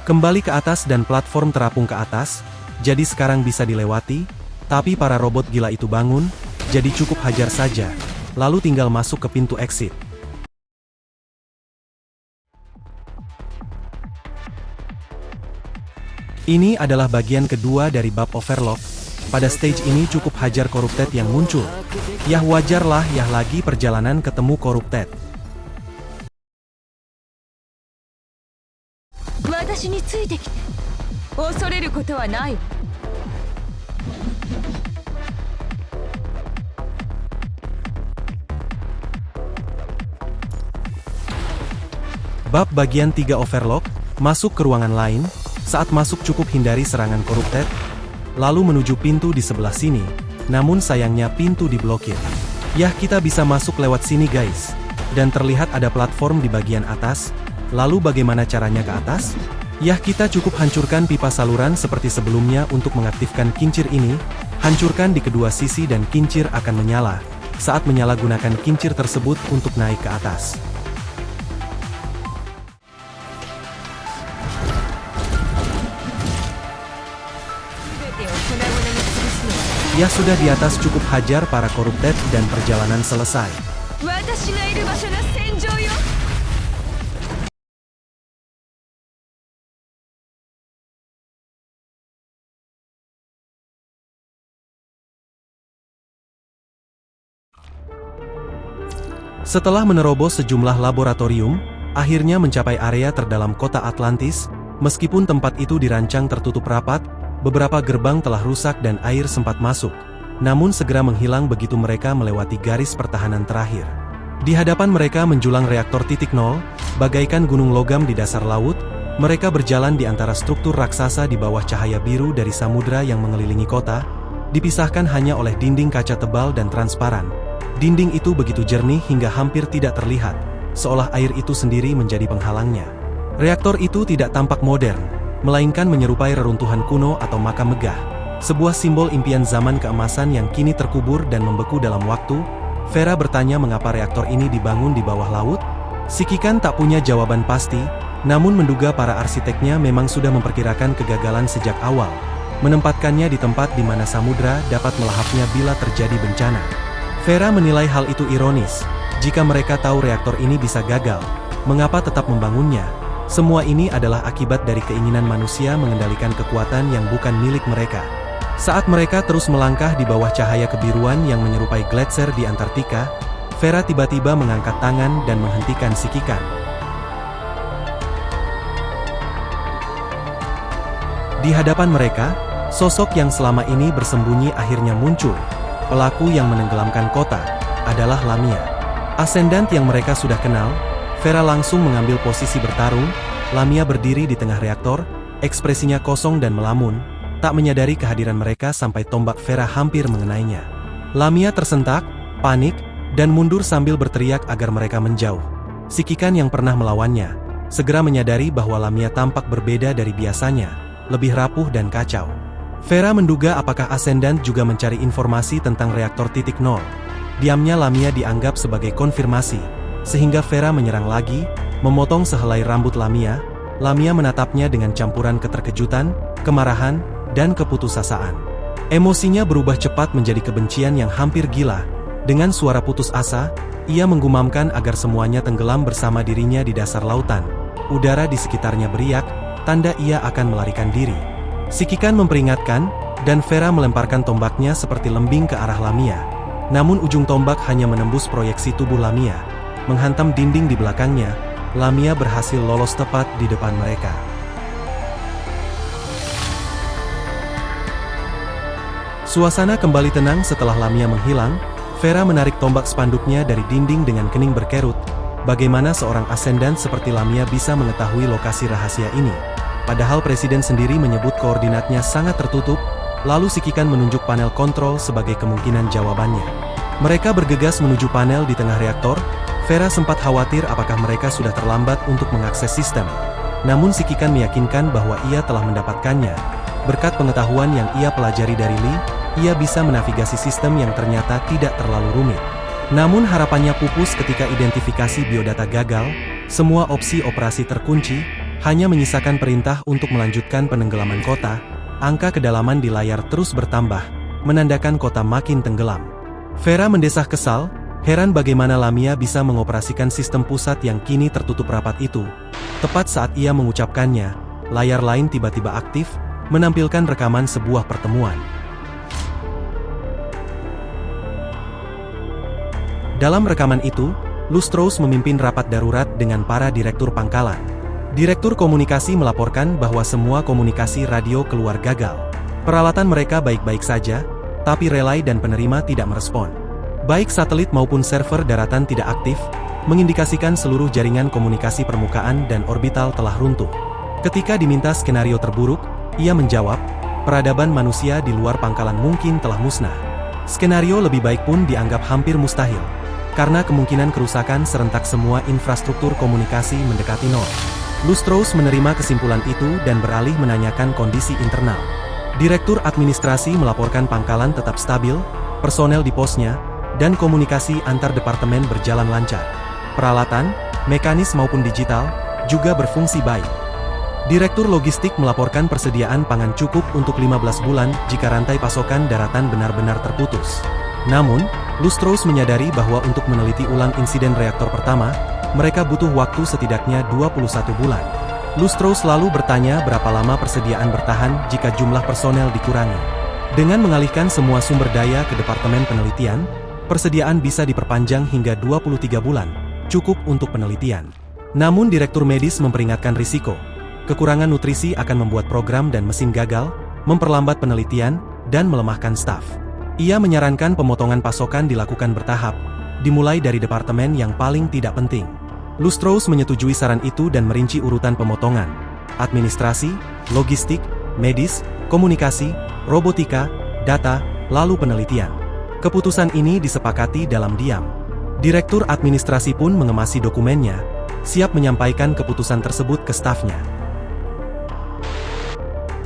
Kembali ke atas dan platform terapung ke atas, jadi sekarang bisa dilewati, tapi para robot gila itu bangun, jadi cukup hajar saja, lalu tinggal masuk ke pintu exit. Ini adalah bagian kedua dari bab Overlock. Pada stage ini cukup hajar corrupted yang muncul. Yah, wajarlah yah lagi perjalanan ketemu corrupted. Bab bagian 3 Overlock, masuk ke ruangan lain. Saat masuk cukup hindari serangan corrupted, lalu menuju pintu di sebelah sini. Namun sayangnya pintu diblokir. Yah, kita bisa masuk lewat sini guys. Dan terlihat ada platform di bagian atas. Lalu bagaimana caranya ke atas? Yah, kita cukup hancurkan pipa saluran seperti sebelumnya untuk mengaktifkan kincir ini. Hancurkan di kedua sisi dan kincir akan menyala. saat menyalahgunakan kincir tersebut untuk naik ke atas. Ia sudah di atas, cukup hajar para korupted dan perjalanan selesai. Setelah menerobos sejumlah laboratorium, akhirnya mencapai area terdalam kota Atlantis. Meskipun tempat itu dirancang tertutup rapat, beberapa gerbang telah rusak dan air sempat masuk, namun segera menghilang begitu mereka melewati garis pertahanan terakhir. Di hadapan mereka menjulang reaktor titik nol, bagaikan gunung logam di dasar laut. Mereka berjalan di antara struktur raksasa di bawah cahaya biru dari samudra yang mengelilingi kota, dipisahkan hanya oleh dinding kaca tebal dan transparan. Dinding itu begitu jernih hingga hampir tidak terlihat, seolah air itu sendiri menjadi penghalangnya. Reaktor itu tidak tampak modern, melainkan menyerupai reruntuhan kuno atau makam megah. Sebuah simbol impian zaman keemasan yang kini terkubur dan membeku dalam waktu. Vera bertanya mengapa reaktor ini dibangun di bawah laut. Sikikan tak punya jawaban pasti, namun menduga para arsiteknya memang sudah memperkirakan kegagalan sejak awal, menempatkannya di tempat di mana samudra dapat melahapnya bila terjadi bencana. Vera menilai hal itu ironis. Jika mereka tahu reaktor ini bisa gagal, mengapa tetap membangunnya? Semua ini adalah akibat dari keinginan manusia mengendalikan kekuatan yang bukan milik mereka. Saat mereka terus melangkah di bawah cahaya kebiruan yang menyerupai gletser di Antartika, Vera tiba-tiba mengangkat tangan dan menghentikan sikikan. Di hadapan mereka, sosok yang selama ini bersembunyi akhirnya muncul. Pelaku yang menenggelamkan kota adalah Lamia. Ascendant yang mereka sudah kenal. Vera langsung mengambil posisi bertarung. Lamia berdiri di tengah reaktor, ekspresinya kosong dan melamun, tak menyadari kehadiran mereka sampai tombak Vera hampir mengenainya. Lamia tersentak, panik, dan mundur sambil berteriak agar mereka menjauh. Sikikan yang pernah melawannya segera menyadari bahwa Lamia tampak berbeda dari biasanya, lebih rapuh dan kacau. Vera menduga apakah Ascendant juga mencari informasi tentang reaktor titik nol. Diamnya Lamia dianggap sebagai konfirmasi, sehingga Vera menyerang lagi, memotong sehelai rambut Lamia. Lamia menatapnya dengan campuran keterkejutan, kemarahan, dan keputusasaan. Emosinya berubah cepat menjadi kebencian yang hampir gila. Dengan suara putus asa, ia menggumamkan agar semuanya tenggelam bersama dirinya di dasar lautan. Udara di sekitarnya beriak, tanda ia akan melarikan diri. Sikikan memperingatkan, dan Vera melemparkan tombaknya seperti lembing ke arah Lamia. Namun ujung tombak hanya menembus proyeksi tubuh Lamia, menghantam dinding di belakangnya. Lamia berhasil lolos tepat di depan mereka. Suasana kembali tenang setelah Lamia menghilang. Vera menarik tombak spanduknya dari dinding dengan kening berkerut. Bagaimana seorang Ascendant seperti Lamia bisa mengetahui lokasi rahasia ini? Padahal Presiden sendiri menyebut koordinatnya sangat tertutup. Lalu Sikikan menunjuk panel kontrol sebagai kemungkinan jawabannya. Mereka bergegas menuju panel di tengah reaktor. Vera sempat khawatir apakah mereka sudah terlambat untuk mengakses sistem. Namun Sikikan meyakinkan bahwa ia telah mendapatkannya. Berkat pengetahuan yang ia pelajari dari Lee, ia bisa menavigasi sistem yang ternyata tidak terlalu rumit. Namun harapannya pupus ketika identifikasi biodata gagal. Semua opsi operasi terkunci, hanya menyisakan perintah untuk melanjutkan penenggelaman kota. Angka kedalaman di layar terus bertambah, menandakan kota makin tenggelam. Vera mendesah kesal, heran bagaimana Lamia bisa mengoperasikan sistem pusat yang kini tertutup rapat itu. Tepat saat ia mengucapkannya, layar lain tiba-tiba aktif, menampilkan rekaman sebuah pertemuan. Dalam rekaman itu, Lustros memimpin rapat darurat dengan para direktur pangkalan. Direktur komunikasi melaporkan bahwa semua komunikasi radio keluar gagal. Peralatan mereka baik-baik saja, tapi relay dan penerima tidak merespon. Baik satelit maupun server daratan tidak aktif, mengindikasikan seluruh jaringan komunikasi permukaan dan orbital telah runtuh. Ketika diminta skenario terburuk, ia menjawab, peradaban manusia di luar pangkalan mungkin telah musnah. Skenario lebih baik pun dianggap hampir mustahil, karena kemungkinan kerusakan serentak semua infrastruktur komunikasi mendekati nol. Lustros menerima kesimpulan itu dan beralih menanyakan kondisi internal. Direktur administrasi melaporkan pangkalan tetap stabil, personel di posnya, dan komunikasi antar departemen berjalan lancar. Peralatan, mekanis maupun digital, juga berfungsi baik. Direktur Logistik melaporkan persediaan pangan cukup untuk 15 bulan jika rantai pasokan daratan benar-benar terputus. Namun, Lustros menyadari bahwa untuk meneliti ulang insiden reaktor pertama, mereka butuh waktu setidaknya 21 bulan. Lustros lalu bertanya berapa lama persediaan bertahan jika jumlah personel dikurangi. Dengan mengalihkan semua sumber daya ke Departemen Penelitian, persediaan bisa diperpanjang hingga 23 bulan, cukup untuk penelitian. Namun Direktur Medis memperingatkan risiko. Kekurangan nutrisi akan membuat program dan mesin gagal, memperlambat penelitian, dan melemahkan staf. Ia menyarankan pemotongan pasokan dilakukan bertahap, dimulai dari departemen yang paling tidak penting. Lustros menyetujui saran itu dan merinci urutan pemotongan: administrasi, logistik, medis, komunikasi, robotika, data, lalu penelitian. Keputusan ini disepakati dalam diam. Direktur administrasi pun mengemasi dokumennya, siap menyampaikan keputusan tersebut ke stafnya.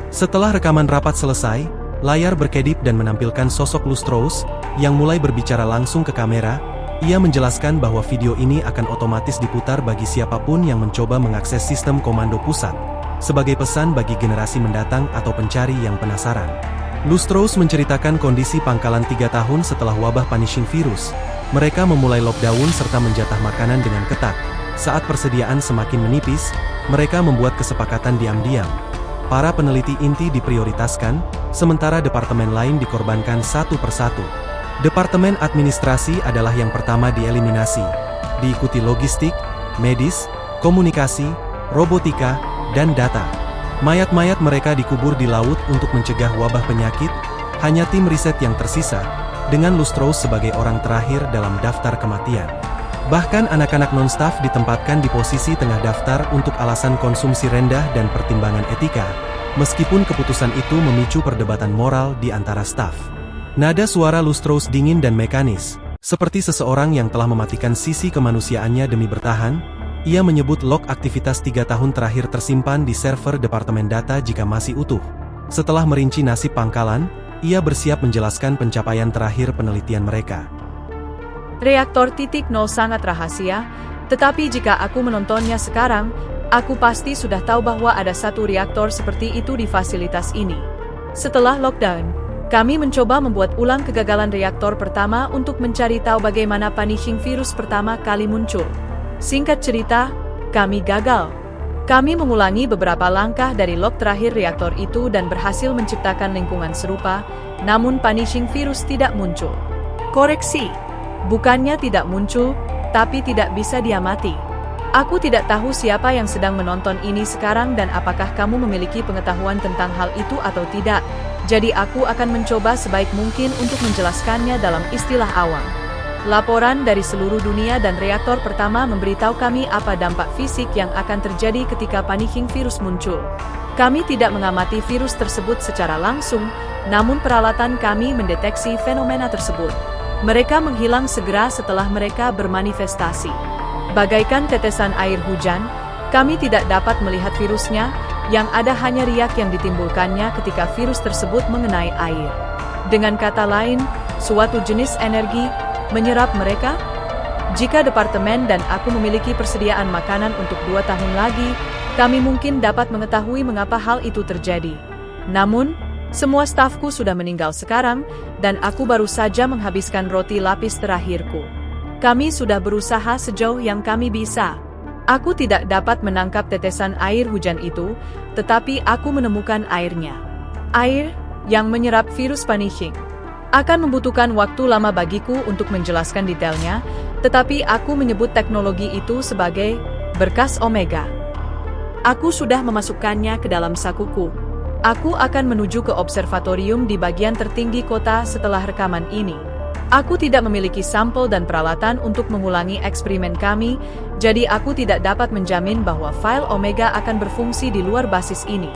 Setelah rekaman rapat selesai, layar berkedip dan menampilkan sosok Lustros, yang mulai berbicara langsung ke kamera. Ia menjelaskan bahwa video ini akan otomatis diputar bagi siapapun yang mencoba mengakses sistem komando pusat, sebagai pesan bagi generasi mendatang atau pencari yang penasaran. Lustros menceritakan kondisi pangkalan 3 tahun setelah wabah punishing virus. Mereka memulai lockdown serta menjatah makanan dengan ketat. Saat persediaan semakin menipis, mereka membuat kesepakatan diam-diam. Para peneliti inti diprioritaskan, sementara departemen lain dikorbankan satu persatu. Departemen administrasi adalah yang pertama dieliminasi, diikuti logistik, medis, komunikasi, robotika, dan data. Mayat-mayat mereka dikubur di laut untuk mencegah wabah penyakit. Hanya tim riset yang tersisa, dengan Lustros sebagai orang terakhir dalam daftar kematian. Bahkan anak-anak non-staf ditempatkan di posisi tengah daftar untuk alasan konsumsi rendah dan pertimbangan etika, meskipun keputusan itu memicu perdebatan moral di antara staf. Nada suara Lustros dingin dan mekanis, seperti seseorang yang telah mematikan sisi kemanusiaannya demi bertahan. Ia menyebut log aktivitas 3 tahun terakhir tersimpan di server Departemen Data jika masih utuh. Setelah merinci nasib pangkalan, ia bersiap menjelaskan pencapaian terakhir penelitian mereka. Reaktor titik nol sangat rahasia, tetapi jika aku menontonnya sekarang, aku pasti sudah tahu bahwa ada satu reaktor seperti itu di fasilitas ini. Setelah lockdown, kami mencoba membuat ulang kegagalan reaktor pertama untuk mencari tahu bagaimana punishing virus pertama kali muncul. Singkat cerita, kami gagal. Kami mengulangi beberapa langkah dari log terakhir reaktor itu dan berhasil menciptakan lingkungan serupa, namun punishing virus tidak muncul. Koreksi, bukannya tidak muncul, tapi tidak bisa diamati. Aku tidak tahu siapa yang sedang menonton ini sekarang dan apakah kamu memiliki pengetahuan tentang hal itu atau tidak, jadi aku akan mencoba sebaik mungkin untuk menjelaskannya dalam istilah awam. Laporan dari seluruh dunia dan reaktor pertama memberitahu kami apa dampak fisik yang akan terjadi ketika punishing virus muncul. Kami tidak mengamati virus tersebut secara langsung, namun peralatan kami mendeteksi fenomena tersebut. Mereka menghilang segera setelah mereka bermanifestasi. Bagaikan tetesan air hujan, kami tidak dapat melihat virusnya, yang ada hanya riak yang ditimbulkannya ketika virus tersebut mengenai air. Dengan kata lain, suatu jenis energi menyerap mereka. Jika departemen dan aku memiliki persediaan makanan untuk 2 tahun lagi, kami mungkin dapat mengetahui mengapa hal itu terjadi. Namun, semua stafku sudah meninggal sekarang, dan aku baru saja menghabiskan roti lapis terakhirku. Kami sudah berusaha sejauh yang kami bisa. Aku tidak dapat menangkap tetesan air hujan itu, tetapi aku menemukan airnya. Air yang menyerap virus punishing. Akan membutuhkan waktu lama bagiku untuk menjelaskan detailnya, tetapi aku menyebut teknologi itu sebagai berkas Omega. Aku sudah memasukkannya ke dalam sakuku. Aku akan menuju ke observatorium di bagian tertinggi kota setelah rekaman ini. Aku tidak memiliki sampel dan peralatan untuk mengulangi eksperimen kami, jadi aku tidak dapat menjamin bahwa file Omega akan berfungsi di luar basis ini.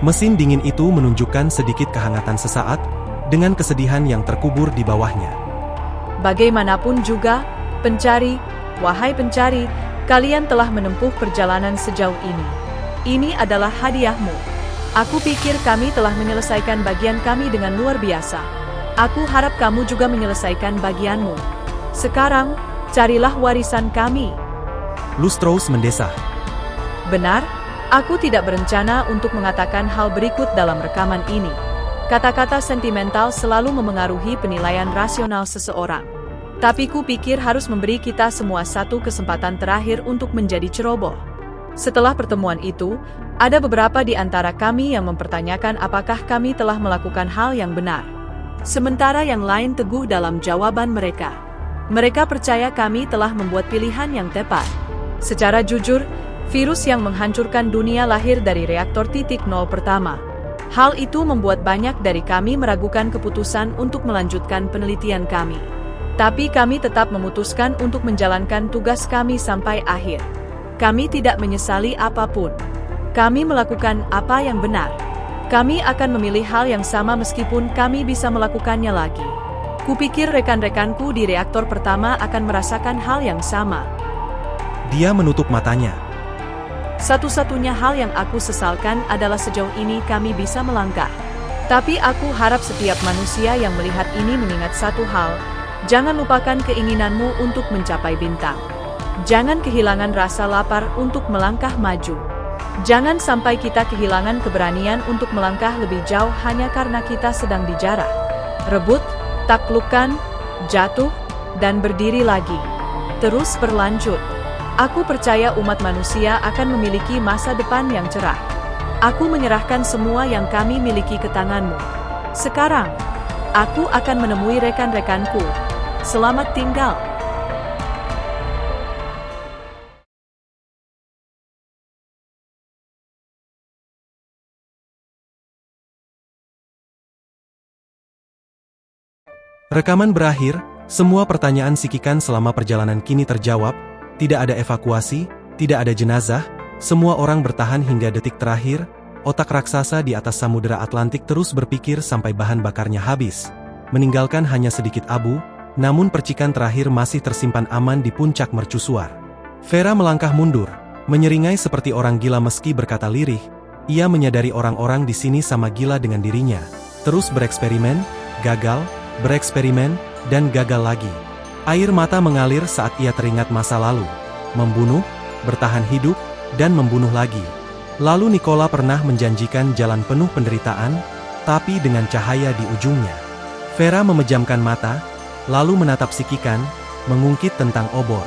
Mesin dingin itu menunjukkan sedikit kehangatan sesaat, dengan kesedihan yang terkubur di bawahnya. Bagaimanapun juga, pencari, wahai pencari, kalian telah menempuh perjalanan sejauh ini. Ini adalah hadiahmu. Aku pikir kami telah menyelesaikan bagian kami dengan luar biasa. Aku harap kamu juga menyelesaikan bagianmu. Sekarang, carilah warisan kami. Lustros mendesah. Benar, aku tidak berencana untuk mengatakan hal berikut dalam rekaman ini. Kata-kata sentimental selalu memengaruhi penilaian rasional seseorang. Tapi ku pikir harus memberi kita semua satu kesempatan terakhir untuk menjadi ceroboh. Setelah pertemuan itu, ada beberapa di antara kami yang mempertanyakan apakah kami telah melakukan hal yang benar. Sementara yang lain teguh dalam jawaban mereka. Mereka percaya kami telah membuat pilihan yang tepat. Secara jujur, virus yang menghancurkan dunia lahir dari reaktor titik nol pertama. Hal itu membuat banyak dari kami meragukan keputusan untuk melanjutkan penelitian kami. Tapi kami tetap memutuskan untuk menjalankan tugas kami sampai akhir. Kami tidak menyesali apapun. Kami melakukan apa yang benar. Kami akan memilih hal yang sama meskipun kami bisa melakukannya lagi. Kupikir rekan-rekanku di reaktor pertama akan merasakan hal yang sama. Dia menutup matanya. Satu-satunya hal yang aku sesalkan adalah sejauh ini kami bisa melangkah. Tapi aku harap setiap manusia yang melihat ini mengingat satu hal. Jangan lupakan keinginanmu untuk mencapai bintang. Jangan kehilangan rasa lapar untuk melangkah maju. Jangan sampai kita kehilangan keberanian untuk melangkah lebih jauh hanya karena kita sedang dijarah. Rebut, taklukkan, jatuh, dan berdiri lagi. Terus berlanjut. Aku percaya umat manusia akan memiliki masa depan yang cerah. Aku menyerahkan semua yang kami miliki ke tanganmu. Sekarang, aku akan menemui rekan-rekanku. Selamat tinggal. Rekaman berakhir, semua pertanyaan Sikikan selama perjalanan kini terjawab, tidak ada evakuasi, tidak ada jenazah, semua orang bertahan hingga detik terakhir, otak raksasa di atas Samudera Atlantik terus berpikir sampai bahan bakarnya habis, meninggalkan hanya sedikit abu, namun percikan terakhir masih tersimpan aman di puncak mercusuar. Vera melangkah mundur, menyeringai seperti orang gila meski berkata lirih, ia menyadari orang-orang di sini sama gila dengan dirinya, terus bereksperimen, gagal, bereksperimen, dan gagal lagi. Air mata mengalir saat ia teringat masa lalu, membunuh, bertahan hidup, dan membunuh lagi. Lalu Nicola pernah menjanjikan jalan penuh penderitaan, tapi dengan cahaya di ujungnya. Vera memejamkan mata, lalu menatap Sikikan, mengungkit tentang obor.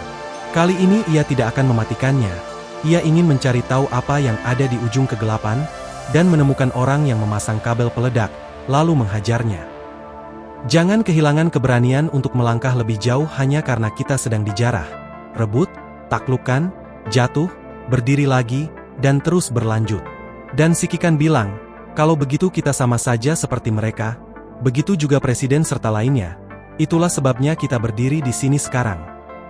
Kali ini ia tidak akan mematikannya. Ia ingin mencari tahu apa yang ada di ujung kegelapan, dan menemukan orang yang memasang kabel peledak, lalu menghajarnya. Jangan kehilangan keberanian untuk melangkah lebih jauh hanya karena kita sedang dijarah. Rebut, taklukkan, jatuh, berdiri lagi, dan terus berlanjut. Dan Sikikan bilang, kalau begitu kita sama saja seperti mereka, begitu juga presiden serta lainnya. Itulah sebabnya kita berdiri di sini sekarang.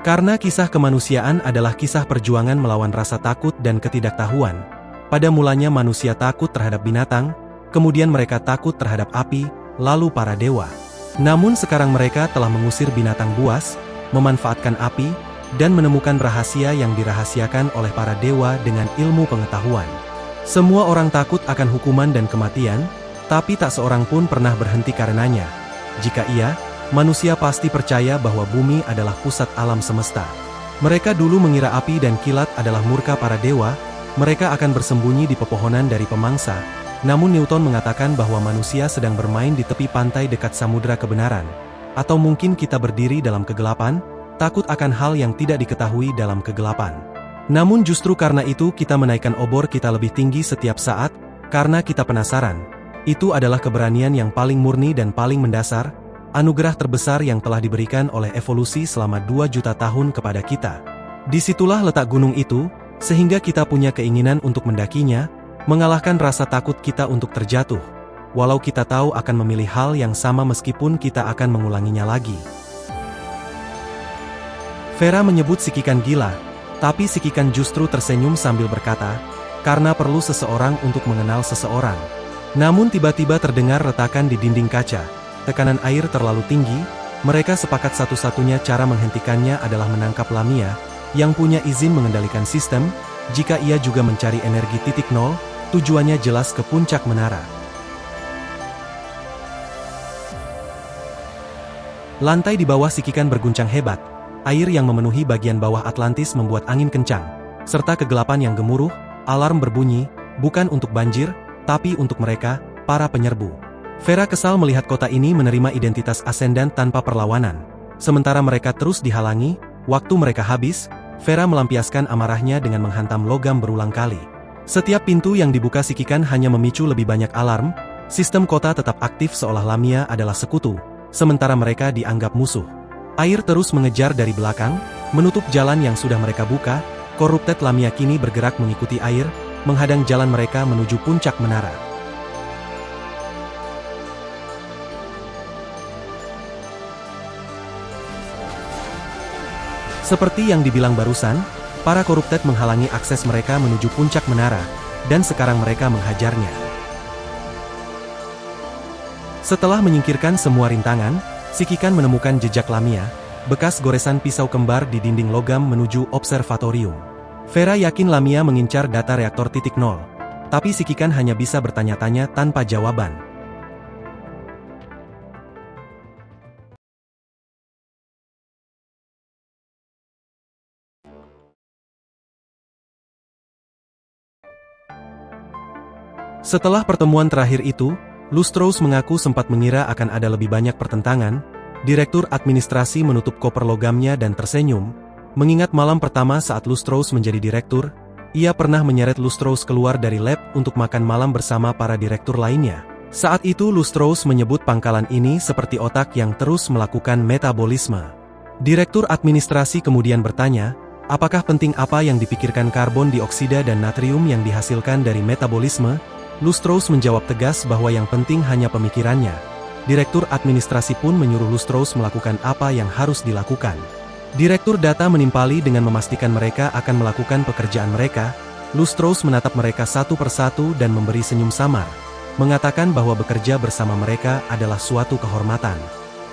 Karena kisah kemanusiaan adalah kisah perjuangan melawan rasa takut dan ketidaktahuan. Pada mulanya manusia takut terhadap binatang, kemudian mereka takut terhadap api, lalu para dewa. Namun sekarang mereka telah mengusir binatang buas, memanfaatkan api, dan menemukan rahasia yang dirahasiakan oleh para dewa dengan ilmu pengetahuan. Semua orang takut akan hukuman dan kematian, tapi tak seorang pun pernah berhenti karenanya. Jika iya, manusia pasti percaya bahwa bumi adalah pusat alam semesta. Mereka dulu mengira api dan kilat adalah murka para dewa, mereka akan bersembunyi di pepohonan dari pemangsa. Namun Newton mengatakan bahwa manusia sedang bermain di tepi pantai dekat samudera kebenaran. Atau mungkin kita berdiri dalam kegelapan, takut akan hal yang tidak diketahui dalam kegelapan. Namun justru karena itu kita menaikkan obor kita lebih tinggi setiap saat, karena kita penasaran. Itu adalah keberanian yang paling murni dan paling mendasar, anugerah terbesar yang telah diberikan oleh evolusi selama 2 juta tahun kepada kita. Disitulah letak gunung itu, sehingga kita punya keinginan untuk mendakinya, mengalahkan rasa takut kita untuk terjatuh, walau kita tahu akan memilih hal yang sama meskipun kita akan mengulanginya lagi. Vera menyebut Sikikan gila, tapi Sikikan justru tersenyum sambil berkata, karena perlu seseorang untuk mengenal seseorang. Namun tiba-tiba terdengar retakan di dinding kaca. Tekanan air terlalu tinggi, mereka sepakat satu-satunya cara menghentikannya adalah menangkap Lamia, yang punya izin mengendalikan sistem, jika ia juga mencari energi titik nol, tujuannya jelas ke puncak menara. Lantai di bawah sikikan berguncang hebat. Air yang memenuhi bagian bawah Atlantis membuat angin kencang, serta kegelapan yang gemuruh. Alarm berbunyi, bukan untuk banjir, tapi untuk mereka, para penyerbu. Vera kesal melihat kota ini menerima identitas Ascendant tanpa perlawanan. Sementara mereka terus dihalangi, waktu mereka habis, Vera melampiaskan amarahnya dengan menghantam logam berulang kali. Setiap pintu yang dibuka sikikan hanya memicu lebih banyak alarm. Sistem kota tetap aktif seolah Lamia adalah sekutu, sementara mereka dianggap musuh. Air terus mengejar dari belakang, menutup jalan yang sudah mereka buka. Corrupted Lamia kini bergerak mengikuti air, menghadang jalan mereka menuju puncak menara. Seperti yang dibilang barusan, para Corrupted menghalangi akses mereka menuju puncak menara, dan sekarang mereka menghajarnya. Setelah menyingkirkan semua rintangan, sikikan menemukan jejak Lamia, bekas goresan pisau kembar di dinding logam menuju observatorium. Vera yakin Lamia mengincar data reaktor titik nol, tapi sikikan hanya bisa bertanya-tanya tanpa jawaban. Setelah pertemuan terakhir itu, Lustros mengaku sempat mengira akan ada lebih banyak pertentangan. Direktur administrasi menutup koper logamnya dan tersenyum. Mengingat malam pertama saat Lustros menjadi direktur, ia pernah menyeret Lustros keluar dari lab untuk makan malam bersama para direktur lainnya. Saat itu Lustros menyebut pangkalan ini seperti otak yang terus melakukan metabolisme. Direktur administrasi kemudian bertanya, apakah penting apa yang dipikirkan karbon dioksida dan natrium yang dihasilkan dari metabolisme? Lustros menjawab tegas bahwa yang penting hanya pemikirannya. Direktur administrasi pun menyuruh Lustros melakukan apa yang harus dilakukan. Direktur data menimpali dengan memastikan mereka akan melakukan pekerjaan mereka. Lustros menatap mereka satu persatu dan memberi senyum samar, mengatakan bahwa bekerja bersama mereka adalah suatu kehormatan.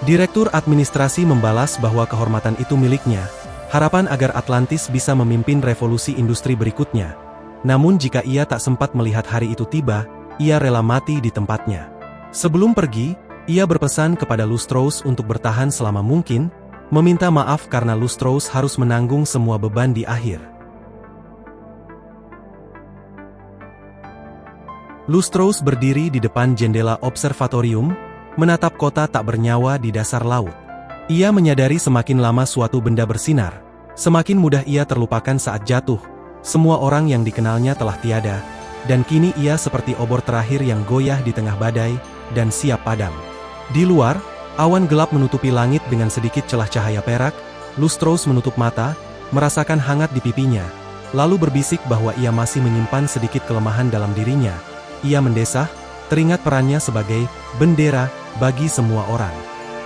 Direktur administrasi membalas bahwa kehormatan itu miliknya, harapan agar Atlantis bisa memimpin revolusi industri berikutnya. Namun jika ia tak sempat melihat hari itu tiba, ia rela mati di tempatnya. Sebelum pergi, ia berpesan kepada Lustros untuk bertahan selama mungkin, meminta maaf karena Lustros harus menanggung semua beban di akhir. Lustros berdiri di depan jendela observatorium, menatap kota tak bernyawa di dasar laut. Ia menyadari semakin lama suatu benda bersinar, semakin mudah ia terlupakan saat jatuh. Semua orang yang dikenalnya telah tiada, dan kini ia seperti obor terakhir yang goyah di tengah badai, dan siap padam. Di luar, awan gelap menutupi langit dengan sedikit celah cahaya perak. Lustros menutup mata, merasakan hangat di pipinya, lalu berbisik bahwa ia masih menyimpan sedikit kelemahan dalam dirinya. Ia mendesah, teringat perannya sebagai bendera bagi semua orang.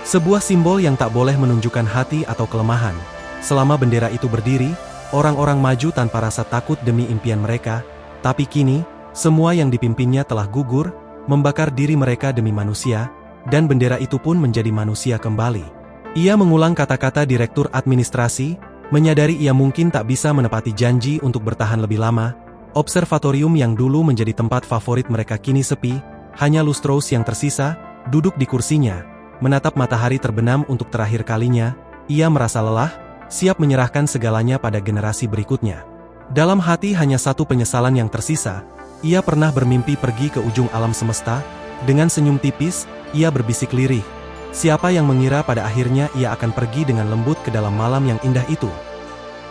Sebuah simbol yang tak boleh menunjukkan hati atau kelemahan. Selama bendera itu berdiri, orang-orang maju tanpa rasa takut demi impian mereka, tapi kini, semua yang dipimpinnya telah gugur, membakar diri mereka demi manusia, dan bendera itu pun menjadi manusia kembali. Ia mengulang kata-kata direktur administrasi, menyadari ia mungkin tak bisa menepati janji untuk bertahan lebih lama. Observatorium yang dulu menjadi tempat favorit mereka kini sepi, hanya Lustros yang tersisa, duduk di kursinya, menatap matahari terbenam untuk terakhir kalinya. Ia merasa lelah, siap menyerahkan segalanya pada generasi berikutnya. Dalam hati hanya satu penyesalan yang tersisa, ia pernah bermimpi pergi ke ujung alam semesta. Dengan senyum tipis, ia berbisik lirih. Siapa yang mengira pada akhirnya ia akan pergi dengan lembut ke dalam malam yang indah itu.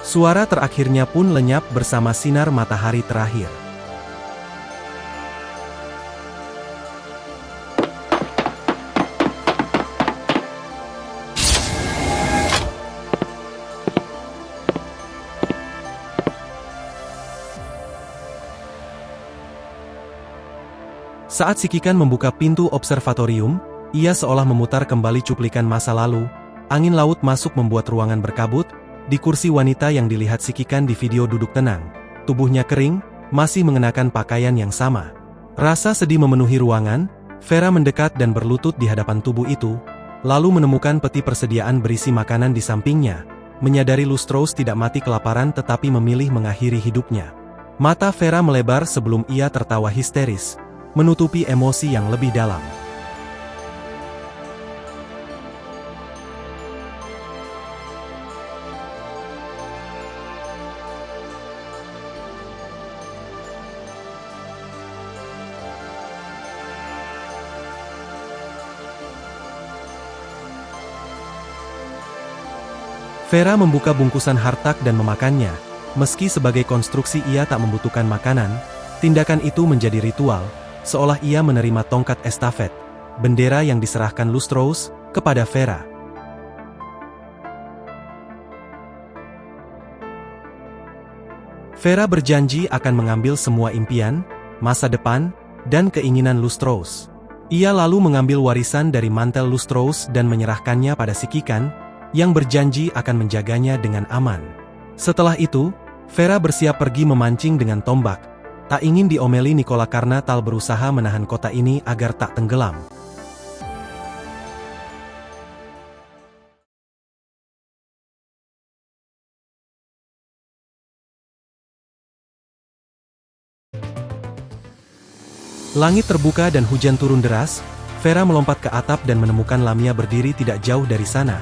Suara terakhirnya pun lenyap bersama sinar matahari terakhir. Saat sikikan membuka pintu observatorium, ia seolah memutar kembali cuplikan masa lalu. Angin laut masuk membuat ruangan berkabut. Di kursi wanita yang dilihat sikikan di video duduk tenang. Tubuhnya kering, masih mengenakan pakaian yang sama. Rasa sedih memenuhi ruangan. Vera mendekat dan berlutut di hadapan tubuh itu, lalu menemukan peti persediaan berisi makanan di sampingnya. Menyadari Lustros tidak mati kelaparan tetapi memilih mengakhiri hidupnya. Mata Vera melebar sebelum ia tertawa histeris, menutupi emosi yang lebih dalam. Vera membuka bungkusan hartak dan memakannya. Meski sebagai konstruksi ia tak membutuhkan makanan, tindakan itu menjadi ritual, seolah ia menerima tongkat estafet, bendera yang diserahkan Lustros, kepada Vera. Vera berjanji akan mengambil semua impian, masa depan, dan keinginan Lustros. Ia lalu mengambil warisan dari mantel Lustros dan menyerahkannya pada si Kikan, yang berjanji akan menjaganya dengan aman. Setelah itu, Vera bersiap pergi memancing dengan tombak. Tak ingin diomeli Nikola karena Tal berusaha menahan kota ini agar tak tenggelam. Langit terbuka dan hujan turun deras. Vera melompat ke atap dan menemukan Lamia berdiri tidak jauh dari sana.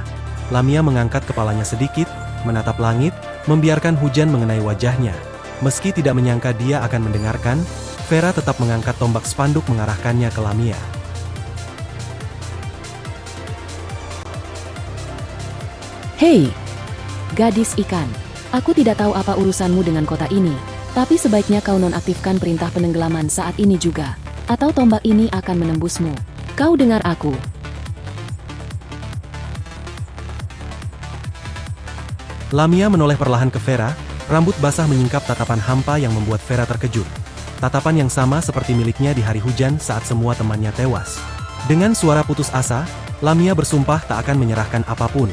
Lamia mengangkat kepalanya sedikit, menatap langit, membiarkan hujan mengenai wajahnya. Meski tidak menyangka dia akan mendengarkan, Vera tetap mengangkat tombak spanduk mengarahkannya ke Lamia. Hei, gadis ikan. Aku tidak tahu apa urusanmu dengan kota ini, tapi sebaiknya kau nonaktifkan perintah penenggelaman saat ini juga, atau tombak ini akan menembusmu. Kau dengar aku? Lamia menoleh perlahan ke Vera, rambut basah menyingkap tatapan hampa yang membuat Vera terkejut. Tatapan yang sama seperti miliknya di hari hujan saat semua temannya tewas. Dengan suara putus asa, Lamia bersumpah tak akan menyerahkan apapun,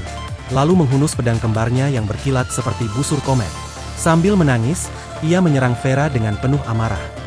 lalu menghunus pedang kembarnya yang berkilat seperti busur komet. Sambil menangis, ia menyerang Vera dengan penuh amarah.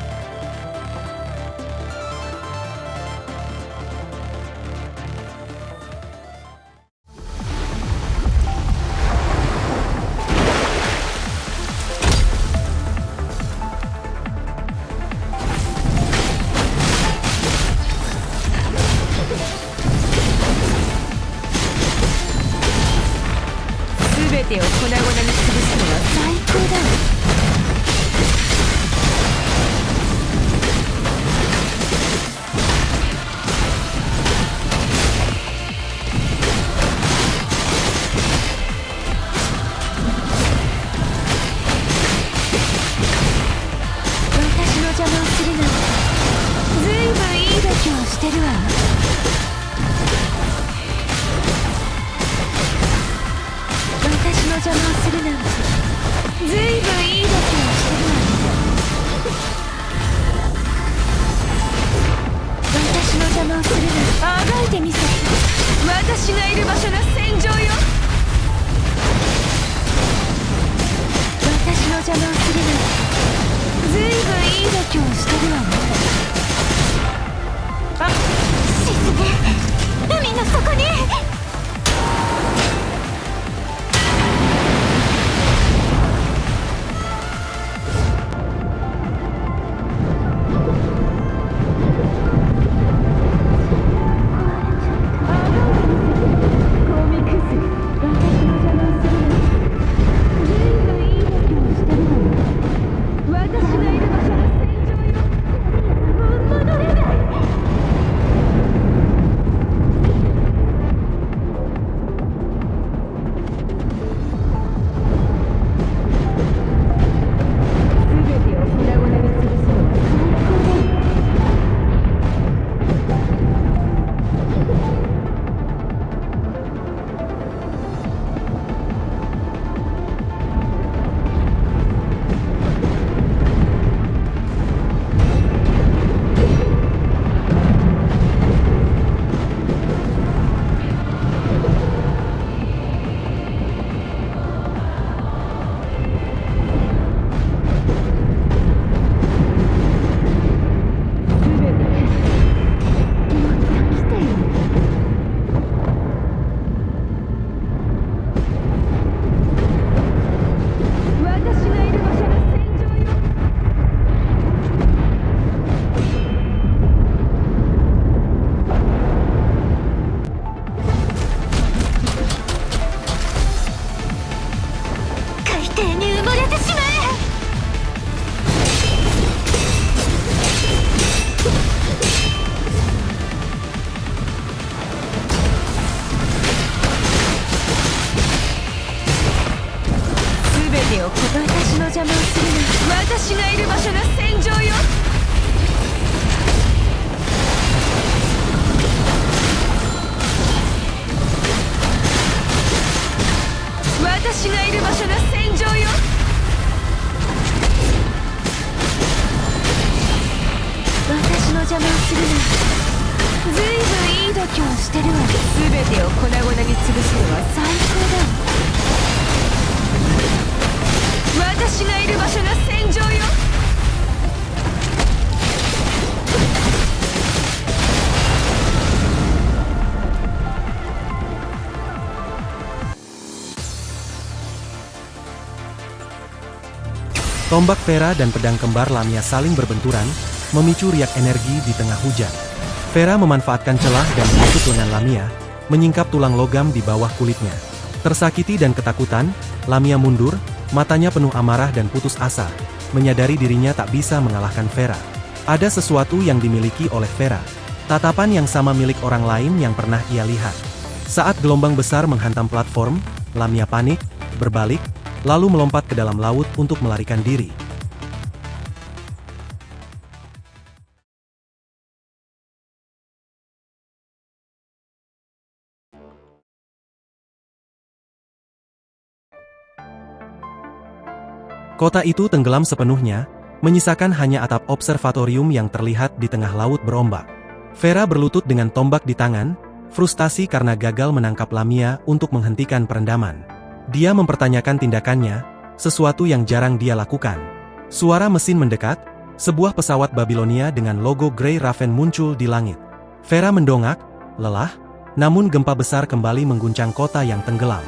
てを私の邪魔をするな。私がいる場所が戦場よ。私がいる場所が戦場よ。私の邪魔をするな。ずいぶんいい度胸してるわ。全てを粉々に潰すのは最高だ。私がいる場所が戦場よ。Tombak Vera dan pedang kembar Lamia saling berbenturan, memicu riak energi di tengah hujan. Vera memanfaatkan celah dan menusuk lengan Lamia, menyingkap tulang logam di bawah kulitnya. Tersakiti dan ketakutan, Lamia mundur, matanya penuh amarah dan putus asa, menyadari dirinya tak bisa mengalahkan Vera. Ada sesuatu yang dimiliki oleh Vera, tatapan yang sama milik orang lain yang pernah ia lihat. Saat gelombang besar menghantam platform, Lamia panik, berbalik, lalu melompat ke dalam laut untuk melarikan diri. Kota itu tenggelam sepenuhnya, menyisakan hanya atap observatorium yang terlihat di tengah laut berombak. Vera berlutut dengan tombak di tangan, frustasi karena gagal menangkap Lamia untuk menghentikan perendaman. Dia mempertanyakan tindakannya, sesuatu yang jarang dia lakukan. Suara mesin mendekat, sebuah pesawat Babilonia dengan logo Grey Raven muncul di langit. Vera mendongak, lelah, namun gempa besar kembali mengguncang kota yang tenggelam.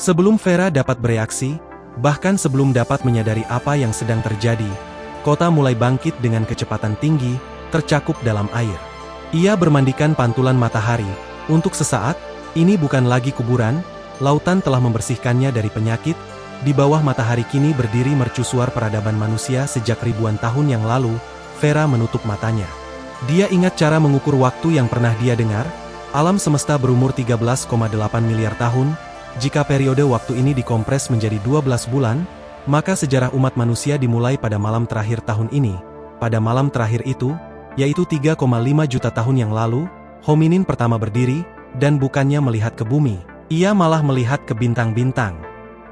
Sebelum Vera dapat bereaksi, bahkan sebelum dapat menyadari apa yang sedang terjadi, kota mulai bangkit dengan kecepatan tinggi, tercakup dalam air. Ia bermandikan pantulan matahari. Untuk sesaat, ini bukan lagi kuburan, lautan telah membersihkannya dari penyakit. Di bawah matahari kini berdiri mercusuar peradaban manusia sejak ribuan tahun yang lalu. Vera menutup matanya. Dia ingat cara mengukur waktu yang pernah dia dengar. Alam semesta berumur 13,8 miliar tahun. Jika periode waktu ini dikompres menjadi 12 bulan, maka sejarah umat manusia dimulai pada malam terakhir tahun ini. Pada malam terakhir itu, yaitu 3,5 juta tahun yang lalu, hominin pertama berdiri, dan bukannya melihat ke bumi, ia malah melihat ke bintang-bintang.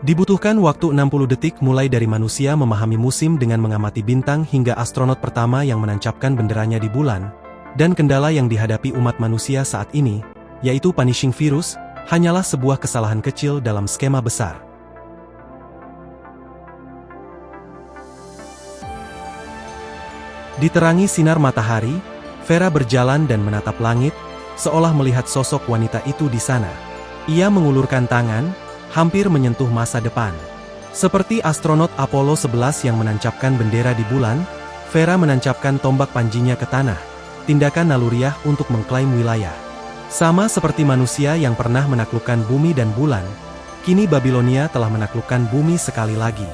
Dibutuhkan waktu 60 detik mulai dari manusia memahami musim dengan mengamati bintang hingga astronot pertama yang menancapkan benderanya di bulan, dan kendala yang dihadapi umat manusia saat ini, yaitu punishing virus, hanyalah sebuah kesalahan kecil dalam skema besar. Diterangi sinar matahari, Vera berjalan dan menatap langit, seolah melihat sosok wanita itu di sana. Ia mengulurkan tangan, hampir menyentuh masa depan. Seperti astronot Apollo 11 yang menancapkan bendera di bulan, Vera menancapkan tombak panjinya ke tanah, tindakan naluriah untuk mengklaim wilayah. Sama seperti manusia yang pernah menaklukkan bumi dan bulan, kini Babilonia telah menaklukkan bumi sekali lagi.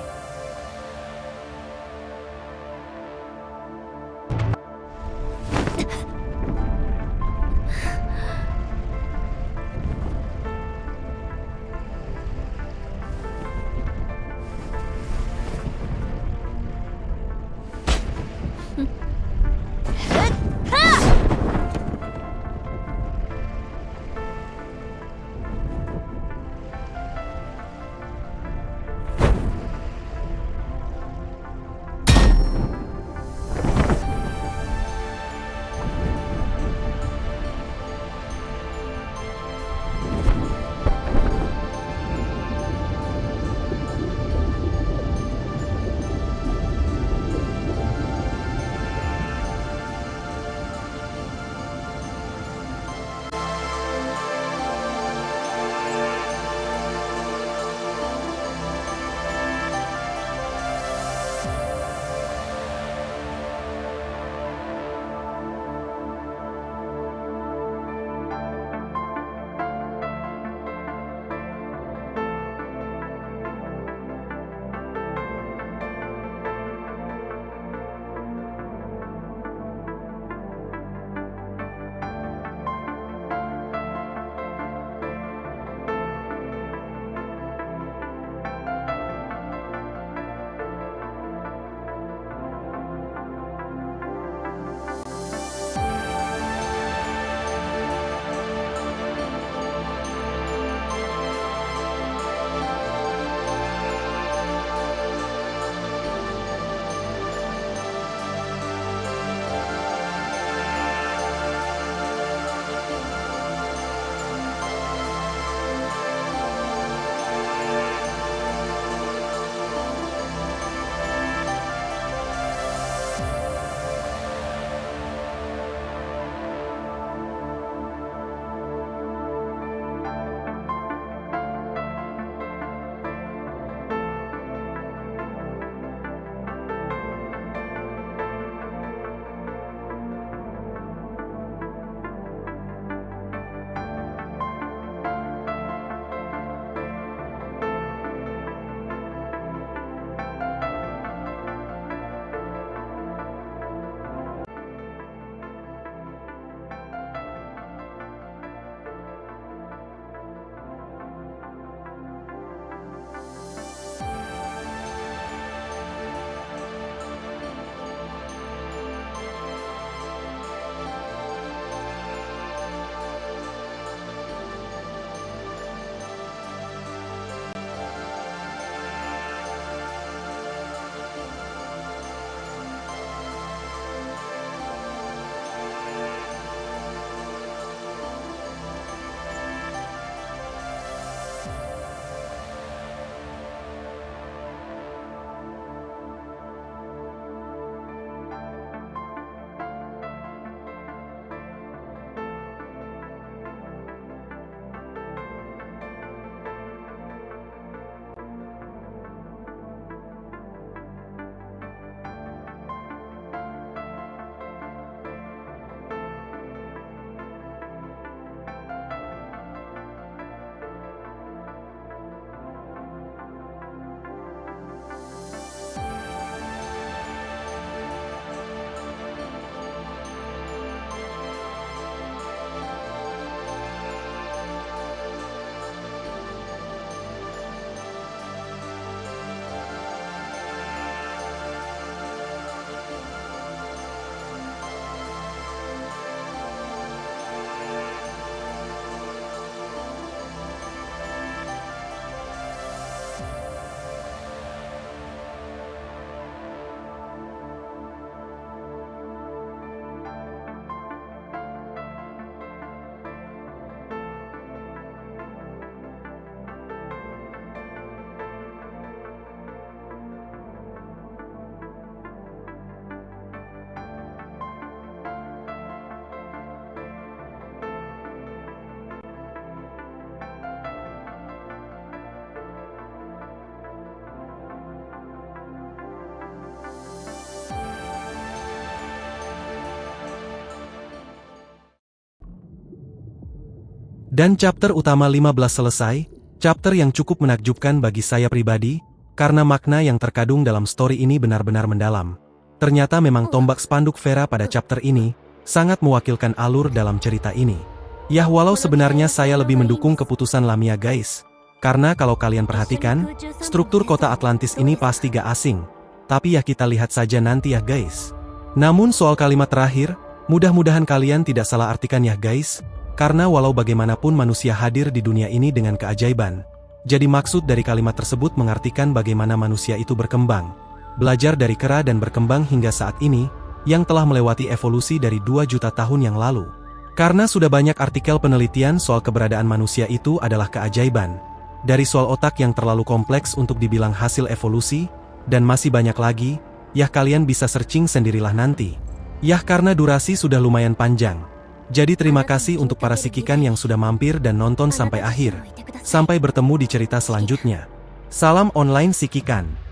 Dan chapter utama 15 selesai, chapter yang cukup menakjubkan bagi saya pribadi, karena makna yang terkandung dalam story ini benar-benar mendalam. Ternyata memang tombak spanduk Vera pada chapter ini, sangat mewakilkan alur dalam cerita ini. Yah, walau sebenarnya saya lebih mendukung keputusan Lamia guys. Karena kalau kalian perhatikan, struktur kota Atlantis ini pasti gak asing. Tapi ya kita lihat saja nanti ya guys. Namun soal kalimat terakhir, mudah-mudahan kalian tidak salah artikan ya guys. Karena walau bagaimanapun manusia hadir di dunia ini dengan keajaiban. Jadi maksud dari kalimat tersebut mengartikan bagaimana manusia itu berkembang. Belajar dari kera dan berkembang hingga saat ini, yang telah melewati evolusi dari 2 juta tahun yang lalu. Karena sudah banyak artikel penelitian soal keberadaan manusia itu adalah keajaiban. Dari soal otak yang terlalu kompleks untuk dibilang hasil evolusi, dan masih banyak lagi, yah kalian bisa searching sendirilah nanti. Yah karena durasi sudah lumayan panjang. Jadi terima kasih untuk para sikikan yang sudah mampir dan nonton sampai akhir. Sampai bertemu di cerita selanjutnya. Salam online sikikan.